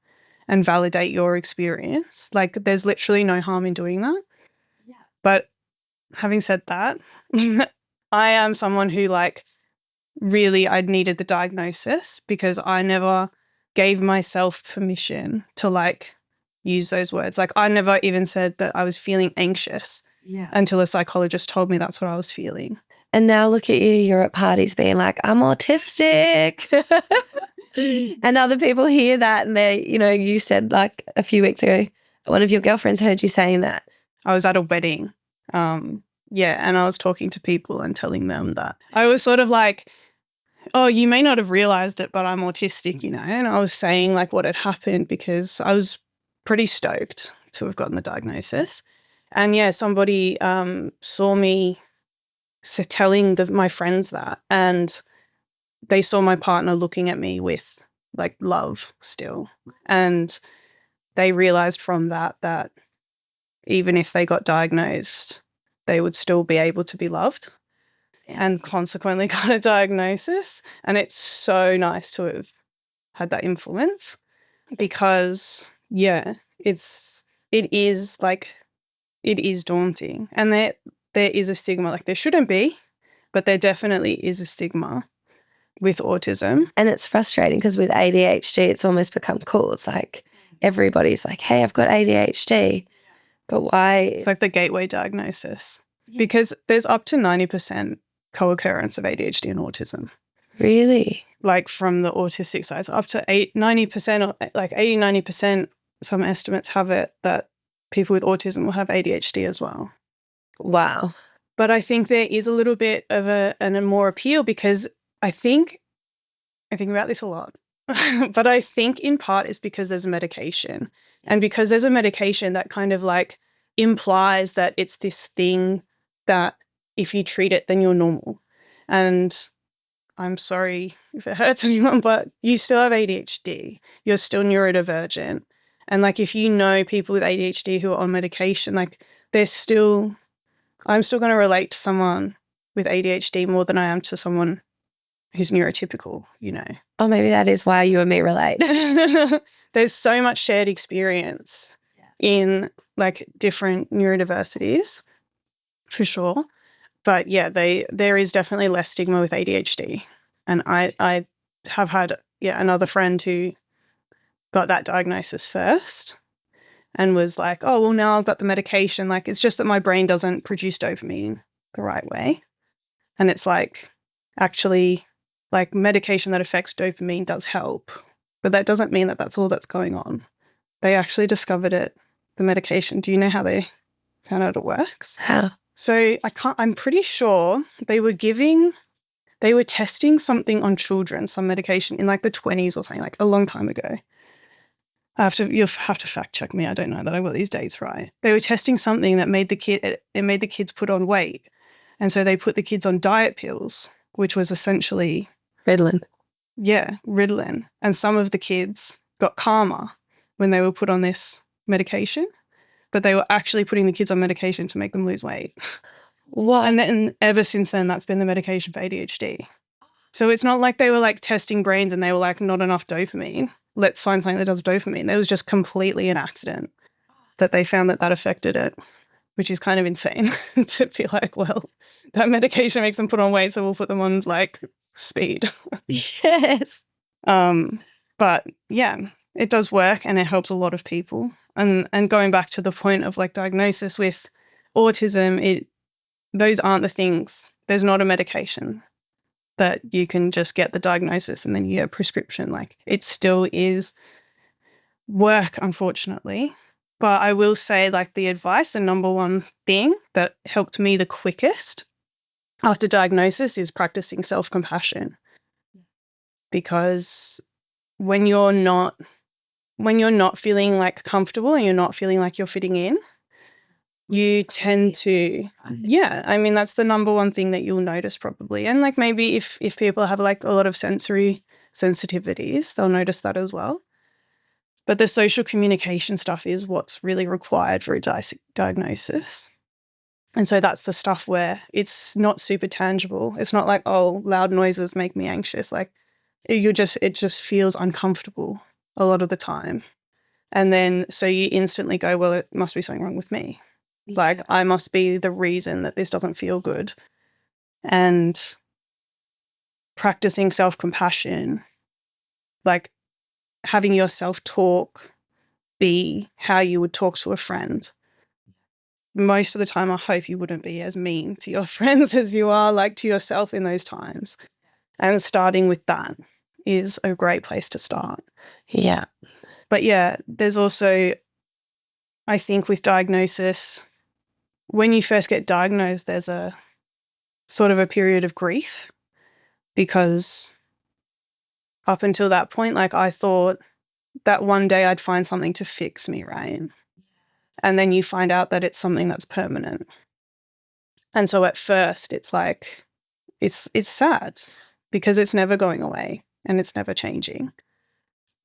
and validate your experience, like there's literally no harm in doing that. Yeah. But having said that, I am someone who like really I needed the diagnosis because I never gave myself permission to like use those words. Like I never even said that I was feeling anxious. Yeah. Until a psychologist told me that's what I was feeling. And now look at you, you're at parties being like, I'm autistic. And other people hear that and they, you know, you said like a few weeks ago, one of your girlfriends heard you saying that. I was at a wedding. And I was talking to people and telling them that. I was sort of like, oh, you may not have realised it, but I'm autistic, you know. And I was saying like what had happened because I was pretty stoked to have gotten the diagnosis. And yeah, somebody saw me telling my friends that, and they saw my partner looking at me with like love still. And they realized from that even if they got diagnosed, they would still be able to be loved and consequently got a diagnosis. And it's so nice to have had that influence because, yeah, it is daunting. And there is a stigma. Like there shouldn't be, but there definitely is a stigma with autism. And it's frustrating because with ADHD, it's almost become cool. It's like everybody's like, hey, I've got ADHD. But why? It's like the gateway diagnosis. Because there's up to 90% co-occurrence of ADHD and autism. Really? Like from the autistic side. So up to 90%, like 80-90%, some estimates have it that people with autism will have ADHD as well. Wow. But I think there is a little bit of a more appeal because I think about this a lot. But I think in part it's because there's a medication. And because there's a medication that kind of like implies that it's this thing that if you treat it, then you're normal. And I'm sorry if it hurts anyone, but you still have ADHD. You're still neurodivergent. And like if you know people with ADHD who are on medication, like I'm still going to relate to someone with ADHD more than I am to someone who's neurotypical, you know. Oh, maybe that is why you and me relate. There's so much shared experience in like different neurodiversities, for sure. But yeah, there is definitely less stigma with ADHD. And I have had another friend who got that diagnosis first and was like, oh, well, now I've got the medication. Like, it's just that my brain doesn't produce dopamine the right way. And it's like, actually, like medication that affects dopamine does help. But that doesn't mean that that's all that's going on. They actually discovered it, the medication. Do you know how they found out it works? How? So I'm pretty sure they were testing something on children, some medication in like the 20s or something, like a long time ago. You'll have to fact check me. I don't know that I got these dates right. They were testing something that made the kids put on weight. And so they put the kids on diet pills, which was essentially Ritalin. Yeah, Ritalin. And some of the kids got calmer when they were put on this medication, but they were actually putting the kids on medication to make them lose weight. What? And then ever since then, that's been the medication for ADHD. So it's not like they were like testing brains and they were like, not enough dopamine. Let's find something that does dopamine. It was just completely an accident that they found that affected it, which is kind of insane to be like, well, that medication makes them put on weight, so we'll put them on like speed. Yes. But yeah, it does work and it helps a lot of people. And going back to the point of like diagnosis with autism, those aren't the things. There's not a medication that you can just get the diagnosis and then you get a prescription. Like it still is work, unfortunately. But I will say like the number one thing that helped me the quickest after diagnosis is practicing self-compassion. Because when you're not feeling like comfortable and you're not feeling like you're fitting in, you tend to, that's the number one thing that you'll notice probably. And like maybe if people have like a lot of sensory sensitivities, they'll notice that as well. But the social communication stuff is what's really required for a diagnosis. And so that's the stuff where it's not super tangible. It's not like, oh, loud noises make me anxious. Like it just feels uncomfortable a lot of the time. And then so you instantly go, well, it must be something wrong with me. Yeah. Like I must be the reason that this doesn't feel good. And practicing self-compassion, like having your self-talk be how you would talk to a friend. Most of the time, I hope you wouldn't be as mean to your friends as you are like to yourself in those times. And starting with that is a great place to start. Yeah. But yeah, there's also, I think with diagnosis, when you first get diagnosed, there's a sort of a period of grief because up until that point, like I thought that one day I'd find something to fix me, right? And then you find out that it's something that's permanent. And so at first it's like, it's sad because it's never going away and it's never changing.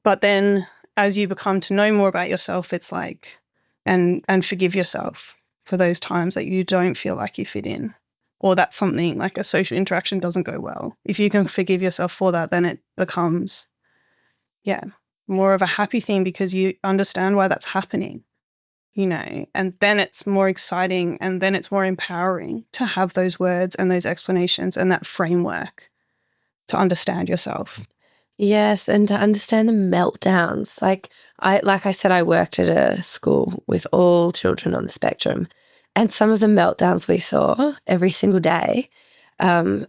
But then as you become to know more about yourself, it's like, and forgive yourself for those times that you don't feel like you fit in or that something like a social interaction doesn't go well. If you can forgive yourself for that, then it becomes, more of a happy thing because you understand why that's happening, you know, and then it's more exciting and then it's more empowering to have those words and those explanations and that framework to understand yourself. Yes, and to understand the meltdowns. Like I said, I worked at a school with all children on the spectrum, and some of the meltdowns we saw every single day. And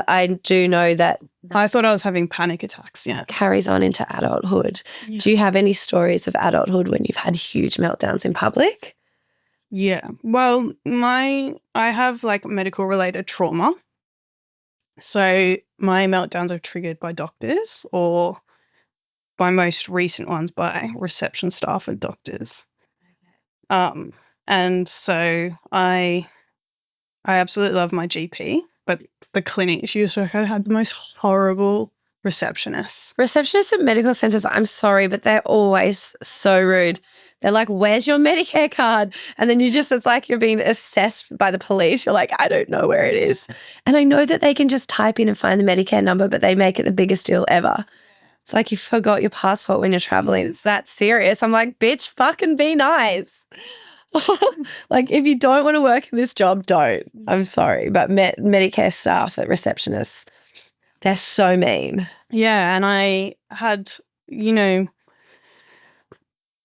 I do know that I thought I was having panic attacks. Yeah. carries on into adulthood. Do you have any stories of adulthood when you've had huge meltdowns in public? Yeah. Well, I have like medical related trauma. So my meltdowns are triggered by doctors, or my most recent ones by reception staff and doctors. And so I absolutely love my GP, but the clinic she used to work at had the most horrible receptionists. Receptionists at medical centres, I'm sorry, but they're always so rude. They're like, where's your Medicare card? And then it's like you're being assessed by the police. You're like, I don't know where it is. And I know that they can just type in and find the Medicare number, but they make it the biggest deal ever. It's like you forgot your passport when you're traveling. It's that serious. I'm like, bitch, fucking be nice. Like, if you don't want to work in this job, don't. I'm sorry. But Medicare staff at receptionists, they're so mean. Yeah, and I had,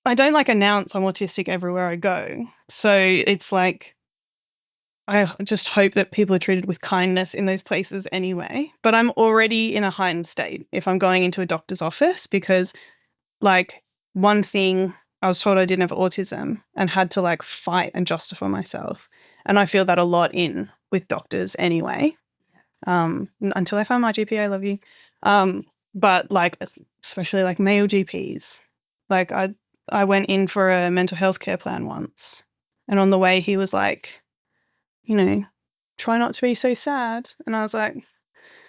I don't like announce I'm autistic everywhere I go. So it's like, I just hope that people are treated with kindness in those places anyway. But I'm already in a heightened state if I'm going into a doctor's office, because like one thing, I was told I didn't have autism and had to like fight and justify myself. And I feel that a lot with doctors anyway. Until I found my GP, I love you. But like, especially like male GPs, like I went in for a mental health care plan once, and on the way he was like, try not to be so sad. And I was like,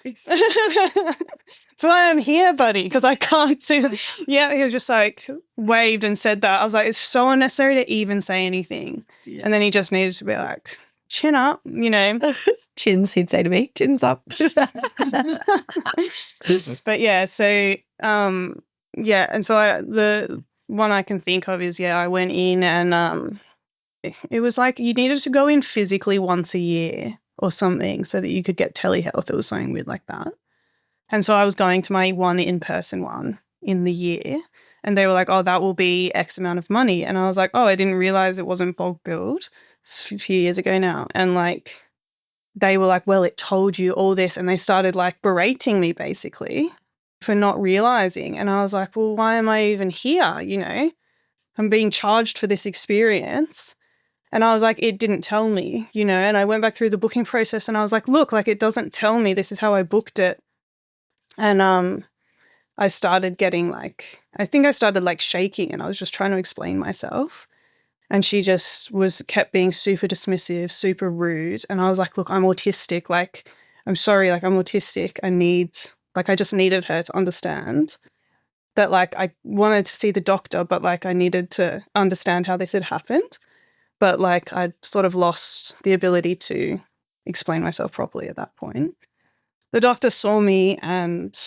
that's why I'm here, buddy, because I can't see them. Yeah, he was just like waved and said that. I was like, it's so unnecessary to even say anything. Yeah. And then he just needed to be like, chin up, Chins, he'd say to me, chins up. But yeah, so and so the one I can think of is, I went in and it was like you needed to go in physically once a year or something so that you could get telehealth. It was something weird like that. And so I was going to my one in-person one in the year, and they were like, oh, that will be X amount of money. And I was like, oh, I didn't realize it wasn't bulk billed. It's a few years ago now. And like, they were like, well, it told you all this. And they started like berating me basically for not realizing. And I was like, well, why am I even here? I'm being charged for this experience. And I was like, it didn't tell me, and I went back through the booking process and I was like, look, like it doesn't tell me this is how I booked it. And I started getting like, I think I started like shaking, and I was just trying to explain myself. And she just kept being super dismissive, super rude. And I was like, look, I'm autistic. Like, I'm sorry, like I'm autistic. I just needed her to understand that like I wanted to see the doctor, but like I needed to understand how this had happened. But like I'd sort of lost the ability to explain myself properly at that point. The doctor saw me and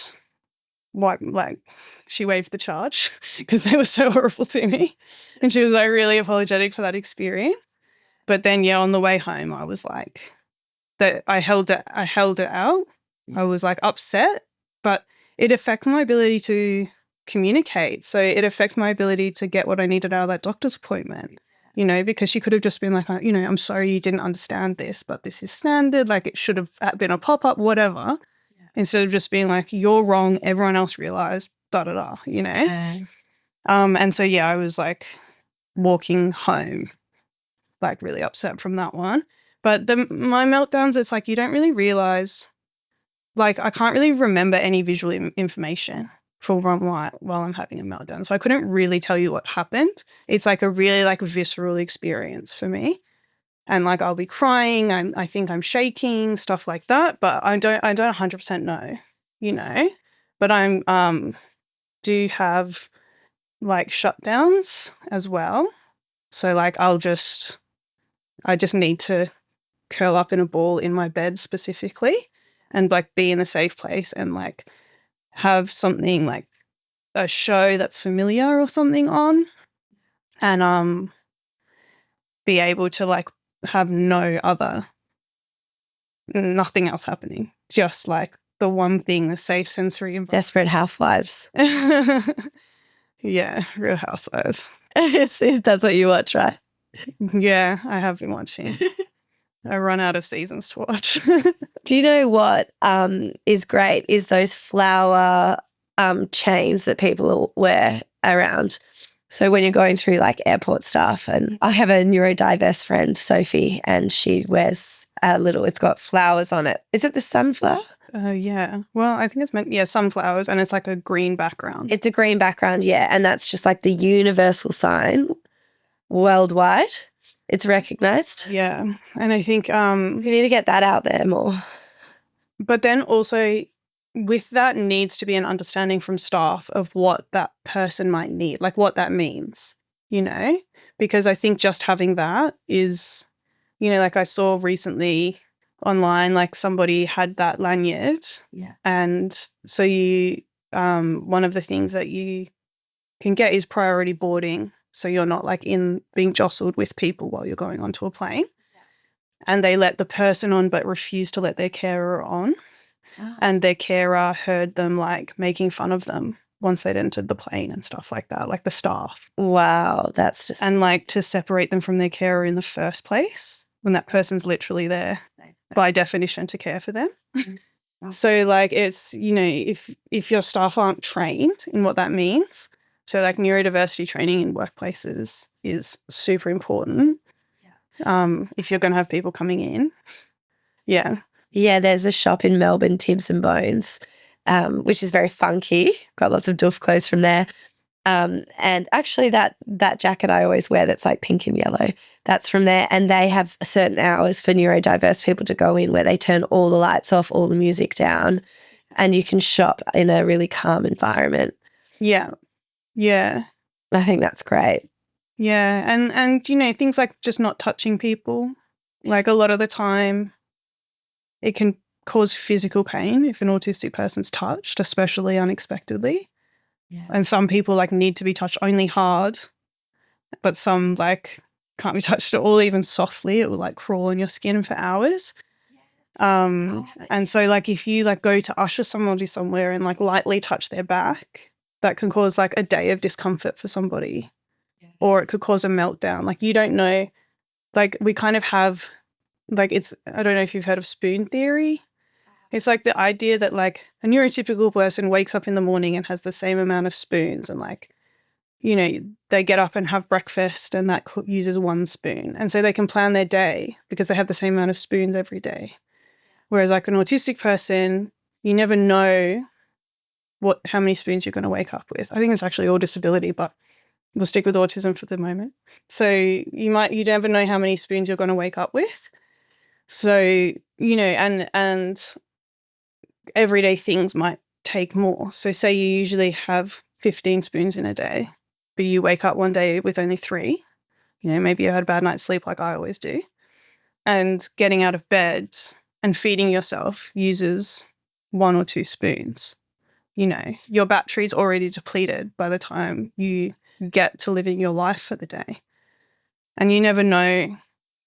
she waived the charge because they were so horrible to me. And she was like really apologetic for that experience. But then on the way home I was like, that I held it out. I was like upset, but it affects my ability to communicate. So it affects my ability to get what I needed out of that doctor's appointment. Because she could have just been like, I'm sorry you didn't understand this, but this is standard. Like it should have been a pop-up, whatever. Yeah. Instead of just being like, you're wrong, everyone else realised, da-da-da, Okay. And so, I was like walking home, like really upset from that one. But my meltdowns, it's like you don't really realise, like I can't really remember any visual information for while I'm having a meltdown. So I couldn't really tell you what happened. It's like a really like visceral experience for me. And like I'll be crying, I think I'm shaking, stuff like that, but I don't 100% know, But I'm do have like shutdowns as well. So like I just need to curl up in a ball in my bed specifically and like be in a safe place and like have something like a show that's familiar or something on, and be able to like have nothing else happening, just like the one thing, the safe sensory environment. Desperate Housewives. Yeah, Real Housewives. That's what you watch, right? Yeah, I have been watching. I run out of seasons to watch. Do you know what is great is those flower chains that people wear around. So when you're going through like airport stuff, and I have a neurodiverse friend, Sophie, and she wears it's got flowers on it. Is it the sunflower? Yeah. Well, I think it's sunflowers, and it's like a green background. It's a green background, yeah. And that's just like the universal sign worldwide. It's recognised. Yeah. And I think we need to get that out there more. But then also with that needs to be an understanding from staff of what that person might need, like what that means, because I think just having that is, like I saw recently online, like somebody had that lanyard. Yeah. And so one of the things that you can get is priority boarding. So you're not like being jostled with people while you're going onto a plane. Yeah. And they let the person on but refuse to let their carer on. Oh. And their carer heard them like making fun of them once they'd entered the plane and stuff like that, like the staff. Wow, that's just... And like to separate them from their carer in the first place when that person's literally there by definition to care for them. Mm-hmm. So like it's, if your staff aren't trained in what that means, so like neurodiversity training in workplaces is super important. Yeah. If you're going to have people coming in. Yeah. Yeah, there's a shop in Melbourne, Tibbs and Bones, which is very funky. Got lots of doof clothes from there. And actually that jacket I always wear that's like pink and yellow, that's from there. And they have certain hours for neurodiverse people to go in where they turn all the lights off, all the music down, and you can shop in a really calm environment. Yeah. Yeah. I think that's great. Yeah. And things like just not touching people, like a lot of the time it can cause physical pain if an autistic person's touched, especially unexpectedly. Yeah. And some people like need to be touched only hard, but some like can't be touched at all, even softly. It will like crawl on your skin for hours. And so like if you like go to usher somebody somewhere and like lightly touch their back, that can cause like a day of discomfort for somebody. Yeah. Or it could cause a meltdown. Like you don't know, like we kind of have like I don't know if you've heard of spoon theory. It's like the idea that like a neurotypical person wakes up in the morning and has the same amount of spoons and like, they get up and have breakfast and that uses one spoon. And so they can plan their day because they have the same amount of spoons every day. Whereas like an autistic person, you never know how many spoons you're going to wake up with. I think it's actually all disability, but we'll stick with autism for the moment. So you never know how many spoons you're going to wake up with. So, and everyday things might take more. So say you usually have 15 spoons in a day, but you wake up one day with only 3. Maybe you had a bad night's sleep like I always do. And getting out of bed and feeding yourself uses 1 or 2 spoons. Your battery's already depleted by the time you get to living your life for the day. And you never know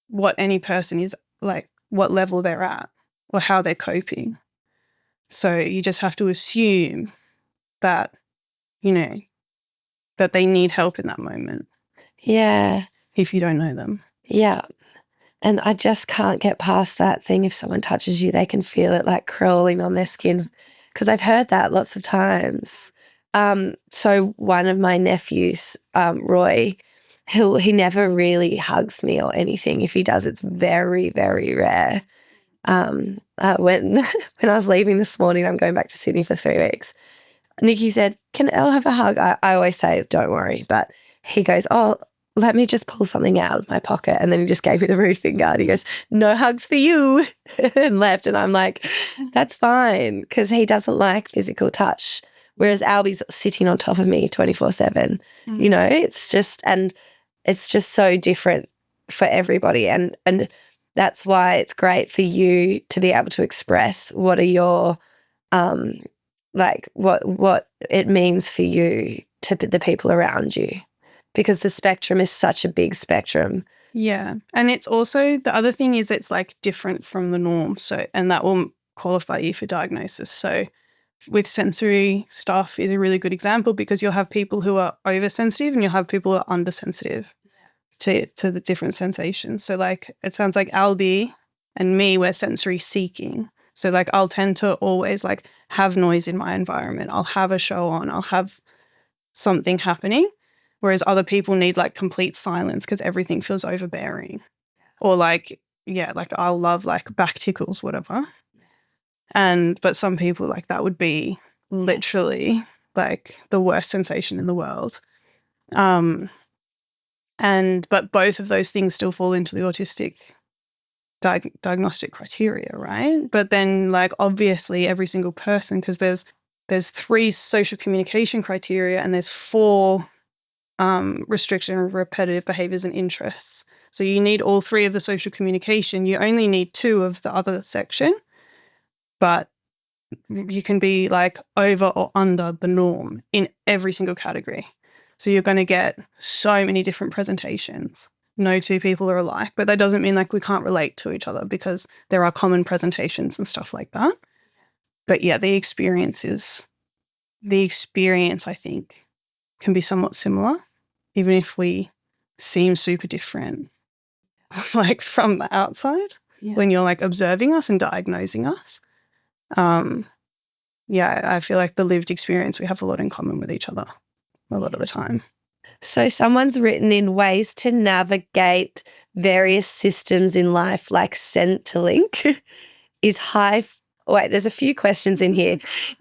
what any person is like, what level they're at or how they're coping. So you just have to assume that, that they need help in that moment. Yeah. If you don't know them. Yeah. And I just can't get past that thing. If someone touches you, they can feel it like crawling on their skin. Because I've heard that lots of times. So one of my nephews, Roy, he never really hugs me or anything. If he does, it's very, very rare. When I was leaving this morning, I'm going back to Sydney for 3 weeks. Nikki said, "Can Elle have a hug?" I always say, "Don't worry." But he goes, "Oh, let me just pull something out of my pocket." And then he just gave me the rude finger and he goes, "No hugs for you," and left. And I'm like, that's fine, because he doesn't like physical touch. Whereas Alby's sitting on top of me 24/7. It's just so different for everybody. And that's why it's great for you to be able to express what are your, like what it means for you to the people around you. Because the spectrum is such a big spectrum. Yeah. And it's also, the other thing is it's like different from the norm. So, and that will qualify you for diagnosis. So with sensory stuff is a really good example, because you'll have people who are oversensitive and you'll have people who are undersensitive to the different sensations. So like it sounds like Alby and me, we're sensory seeking. So like I'll tend to always like have noise in my environment. I'll have a show on. I'll have something happening. Whereas other people need like complete silence because everything feels overbearing. Or like, yeah, like I'll love like back tickles, whatever. But some people like that would be literally like the worst sensation in the world. But both of those things still fall into the autistic diagnostic criteria, right? But then like obviously every single person, because there's 3 social communication criteria and there's 4 restriction of repetitive behaviors and interests. So you need all 3 of the social communication. You only need 2 of the other section, but you can be like over or under the norm in every single category. So you're going to get so many different presentations. No 2 people are alike, but that doesn't mean like we can't relate to each other, because there are common presentations and stuff like that. But yeah, the experience I think can be somewhat similar, even if we seem super different, like from the outside, when you're like observing us and diagnosing us. Yeah, I feel like the lived experience, we have a lot in common with each other a lot of the time. So someone's written in ways to navigate various systems in life, like Centrelink, there's a few questions in here.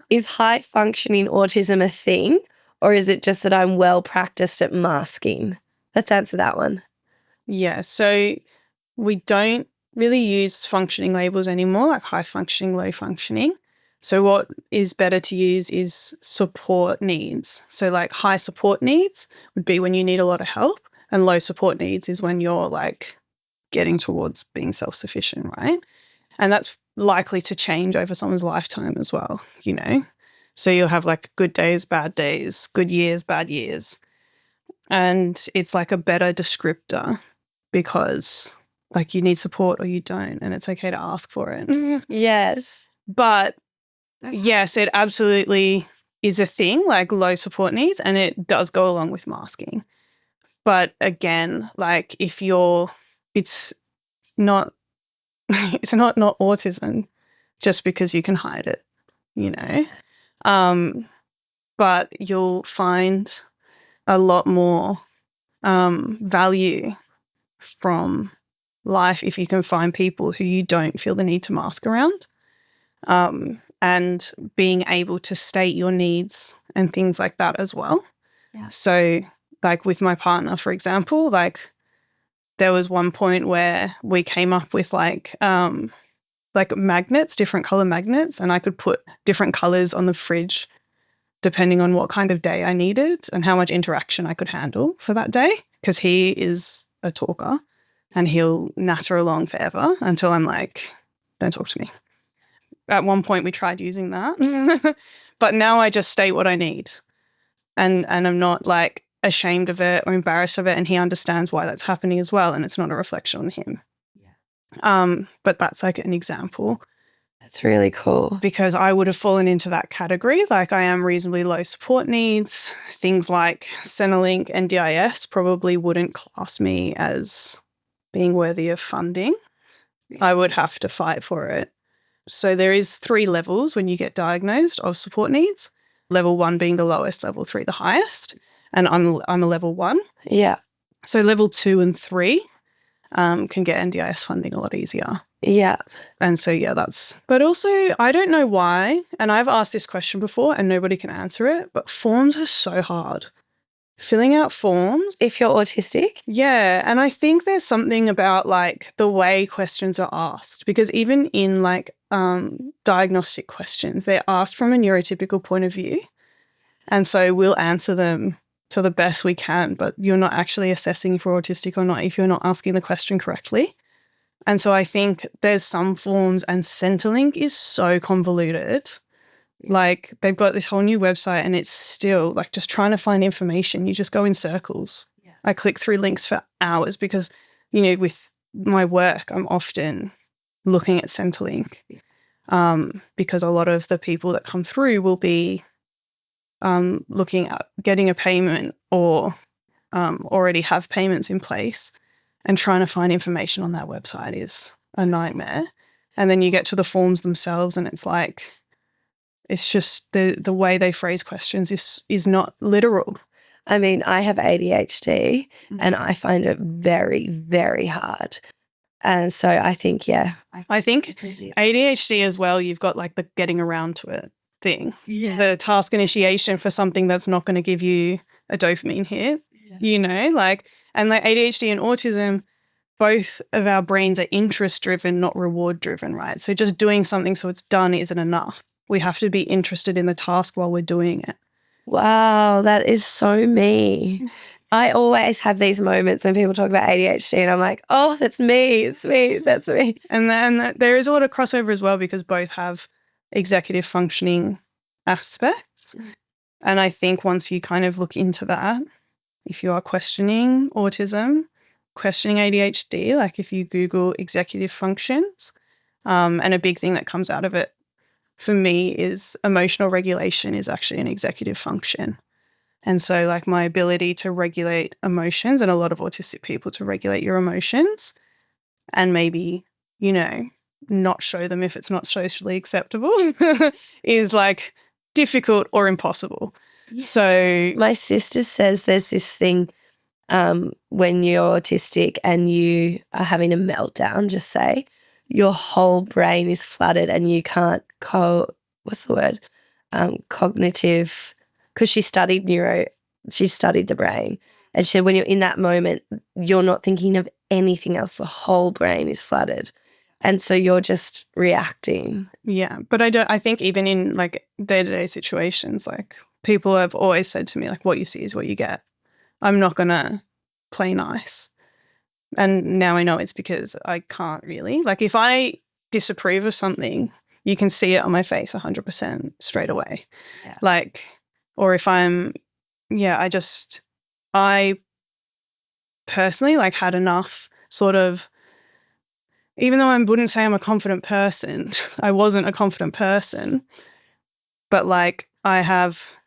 Is high functioning autism a thing, or is it just that I'm well practiced at masking? Let's answer that one. Yeah, so we don't really use functioning labels anymore, like high functioning, low functioning. So what is better to use is support needs. So like high support needs would be when you need a lot of help, and low support needs is when you're like getting towards being self-sufficient, right? And that's likely to change over someone's lifetime as well, you know? So you'll have like good days, good years, bad years. And it's like a better descriptor, because like you need support or you don't, and it's okay to ask for it. Yes. But yes, it absolutely is a thing, like low support needs, and it does go along with masking. But again, like it's not autism just because you can hide it, you know? But you'll find a lot more value from life if you can find people who you don't feel the need to mask around. And being able to state your needs and things like that as well. Yeah. So like with my partner, for example, like there was one point where we came up with like magnets, different color magnets, and I could put different colors on the fridge depending on what kind of day I needed and how much interaction I could handle for that day, because he is a talker and he'll natter along forever until I'm like, don't talk to me. At one point we tried using that, but now I just state what I need, and I'm not like ashamed of it or embarrassed of it, and he understands why that's happening as well, and it's not a reflection on him. Yeah. But that's like an example. That's really cool. Because I would have fallen into that category. Like I am reasonably low support needs. Things like Centrelink and DIS probably wouldn't class me as being worthy of funding. I would have to fight for it. So there is 3 levels when you get diagnosed of support needs. Level 1 being the lowest, level 3 the highest. And I'm a level 1. Yeah. So level 2 and 3 can get NDIS funding a lot easier. Yeah. And so, yeah, but also I don't know why, and I've asked this question before and nobody can answer it, but forms are so hard. Filling out forms. If you're autistic? Yeah. And I think there's something about like the way questions are asked, because even in like diagnostic questions, they're asked from a neurotypical point of view. And so we'll answer them to the best we can, but you're not actually assessing if you're autistic or not if you're not asking the question correctly. And so I think there's some forms, and Centrelink is so convoluted. Like they've got this whole new website and it's still like just trying to find information. You just go in circles. Yeah. I click through links for hours because, you know, with my work, I'm often looking at Centrelink. because a lot of the people that come through will be looking at getting a payment or already have payments in place, and trying to find information on that website is a nightmare. And then you get to the forms themselves and it's like, it's just the way they phrase questions is not literal. I mean, I have ADHD and I find it very, very hard. And so I think, I think ADHD as well, you've got like the getting around to it thing. Yeah. The task initiation for something that's not going to give you a dopamine hit, you know, like, and like ADHD and autism, both of our brains are interest driven, not reward driven, right? So just doing something so it's done isn't enough. We have to be interested in the task while we're doing it. Wow, that is so me. I always have these moments when people talk about ADHD and I'm like, oh, that's me, it's me, that's me. And then there is a lot of crossover as well because both have executive functioning aspects. And I think once you kind of look into that, if you are questioning autism, questioning ADHD, like if you Google executive functions, and a big thing that comes out of it for me is emotional regulation is actually an executive function. And so like my ability to regulate emotions, and a lot of autistic people to regulate your emotions and maybe, you know, not show them if it's not socially acceptable is like difficult or impossible. Yeah. So my sister says there's this thing when you're autistic and you are having a meltdown, just say, your whole brain is flooded and you can't cognitive, because she studied the brain, and she said when you're in that moment, you're not thinking of anything else. The whole brain is flooded. And so you're just reacting. Yeah. But I think even in like day-to-day situations, like people have always said to me, like, what you see is what you get. I'm not going to play nice. And now I know it's because I can't really. Like if I disapprove of something, you can see it on my face 100% straight away. Yeah. Like, or if I personally like had enough sort of, even though I wouldn't say I'm a confident person, I wasn't a confident person, but like I have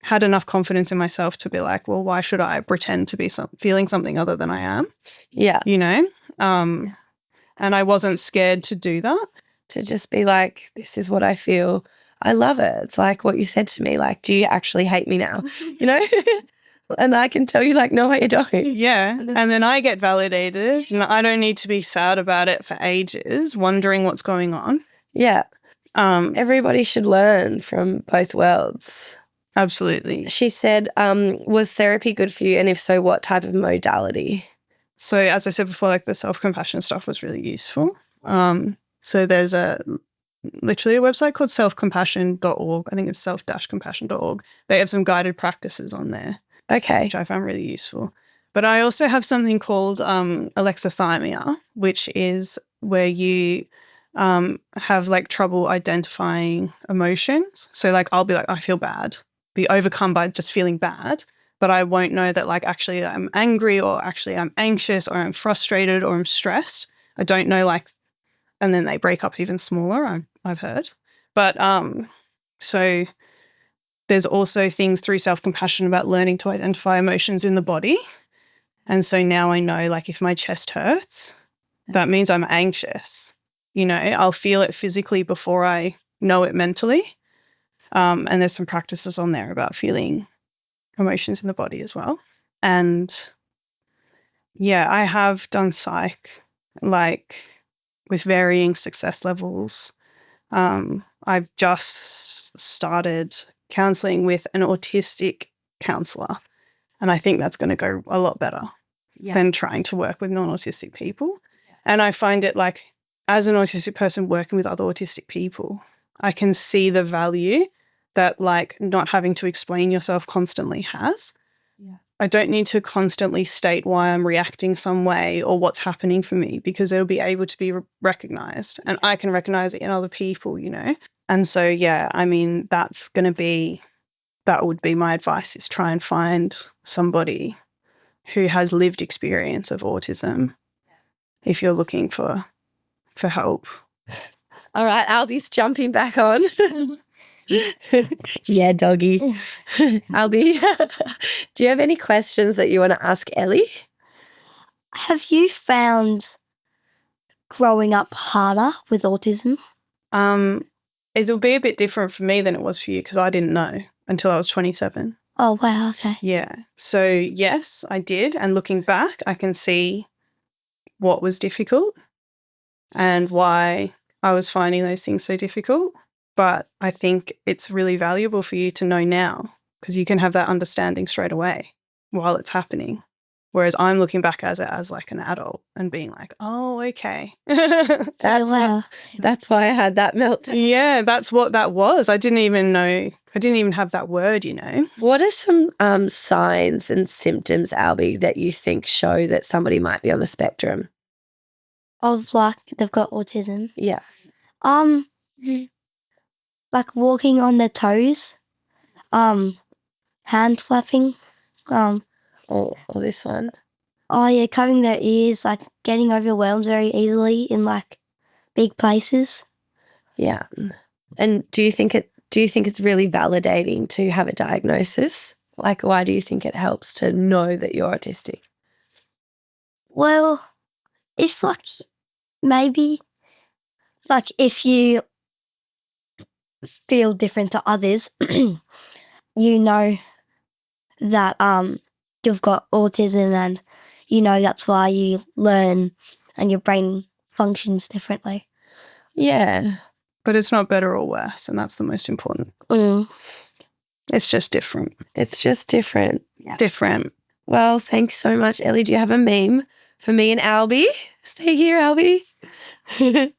had enough confidence in myself to be like, well, why should I pretend to be feeling something other than I am? Yeah. You know? And I wasn't scared to do that. To just be like, this is what I feel. I love it. It's like what you said to me, like, do you actually hate me now? You know? And I can tell you like, no, I don't. Yeah. And then I get validated and I don't need to be sad about it for ages, wondering what's going on. Yeah. Everybody should learn from both worlds. Absolutely. She said, was therapy good for you? And if so, what type of modality? So as I said before, like the self-compassion stuff was really useful. So there's literally a website called selfcompassion.org. I think it's self-compassion.org. They have some guided practices on there. Okay. Which I found really useful. But I also have something called alexithymia, which is where you have like trouble identifying emotions. So like I'll be like, I feel bad, be overcome by just feeling bad, but I won't know that like actually I'm angry or actually I'm anxious or I'm frustrated or I'm stressed. I don't know like, and then they break up even smaller, I've heard. But so there's also things through self-compassion about learning to identify emotions in the body. And so now I know like if my chest hurts, that means I'm anxious. You know, I'll feel it physically before I know it mentally. And there's some practices on there about feeling emotions in the body as well. And yeah, I have done psych, like with varying success levels. I've just started counselling with an autistic counsellor. And I think that's going to go a lot better than trying to work with non-autistic people. Yeah. And I find it like, as an autistic person working with other autistic people, I can see the value that like not having to explain yourself constantly has. Yeah. I don't need to constantly state why I'm reacting some way or what's happening for me, because it'll be able to be recognised and I can recognise it in other people, you know? And so, yeah, I mean, that would be my advice, is try and find somebody who has lived experience of autism if you're looking for help. All right, Alby's jumping back on. Yeah, doggy. Alby, do you have any questions that you want to ask Elly? Have you found growing up harder with autism? It'll be a bit different for me than it was for you because I didn't know until I was 27. Oh, wow, okay. Yeah. So, yes, I did. And looking back, I can see what was difficult and why I was finding those things so difficult. But I think it's really valuable for you to know now because you can have that understanding straight away while it's happening. Whereas I'm looking back as like an adult and being like, oh, okay. That's why I had that meltdown. Yeah, that's what that was. I didn't even know. I didn't even have that word, you know. What are some signs and symptoms, Alby, that you think show that somebody might be on the spectrum? Of like they've got autism. Yeah. Like walking on their toes, hand flapping, Or this one. oh yeah, covering their ears, like getting overwhelmed very easily in like big places. Yeah. And do you think it's really validating to have a diagnosis? Like, why do you think it helps to know that you're autistic? Well, if like maybe like if you feel different to others, you know that you've got autism and you know that's why you learn and your brain functions differently. Yeah. But it's not better or worse, and that's the most important. It's just different. It's just different. Yeah. Different. Well, thanks so much, Elly. Do you have a meme for me and Alby? Stay here, Alby.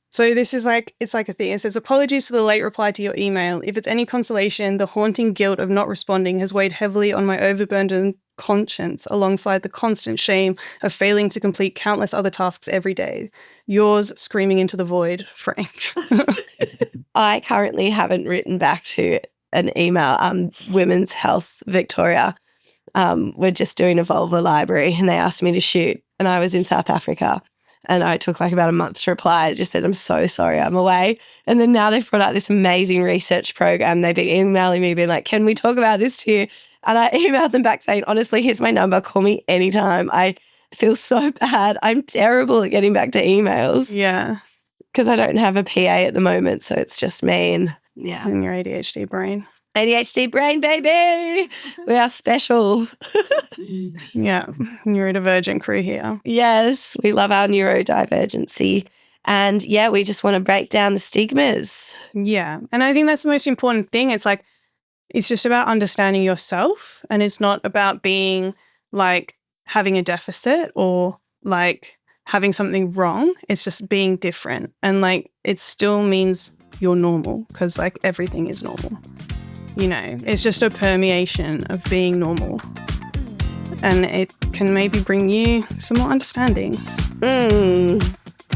So this is like, it's like a thing. It says, apologies for the late reply to your email. If it's any consolation, the haunting guilt of not responding has weighed heavily on my overburdened conscience alongside the constant shame of failing to complete countless other tasks every day. Yours, screaming into the void, Frank. I currently haven't written back to an email. Women's Health Victoria, we're just doing a vulva library and they asked me to shoot and I was in South Africa. And I took like about a month to reply. I just said, I'm so sorry, I'm away. And then now they've brought out this amazing research program. They've been emailing me, being like, can we talk about this to you? And I emailed them back saying, honestly, here's my number. Call me anytime. I feel so bad. I'm terrible at getting back to emails. Yeah. Because I don't have a PA at the moment. So it's just me and And your ADHD brain. ADHD brain, baby. We are special. Yeah, neurodivergent crew here. Yes, we love our neurodivergency. And yeah, we just want to break down the stigmas. Yeah, and I think that's the most important thing. It's like, it's just about understanding yourself and it's not about being like having a deficit or like having something wrong. It's just being different. And like, it still means you're normal because like everything is normal. You know, it's just a permeation of being normal. And it can maybe bring you some more understanding. You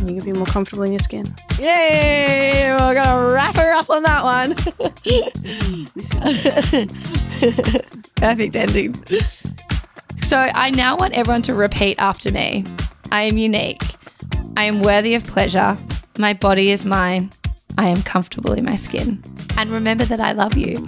can be more comfortable in your skin. Yay! We're going to wrap her up on that one. Perfect ending. So I now want everyone to repeat after me. I am unique. I am worthy of pleasure. My body is mine. I am comfortable in my skin. And remember that I love you.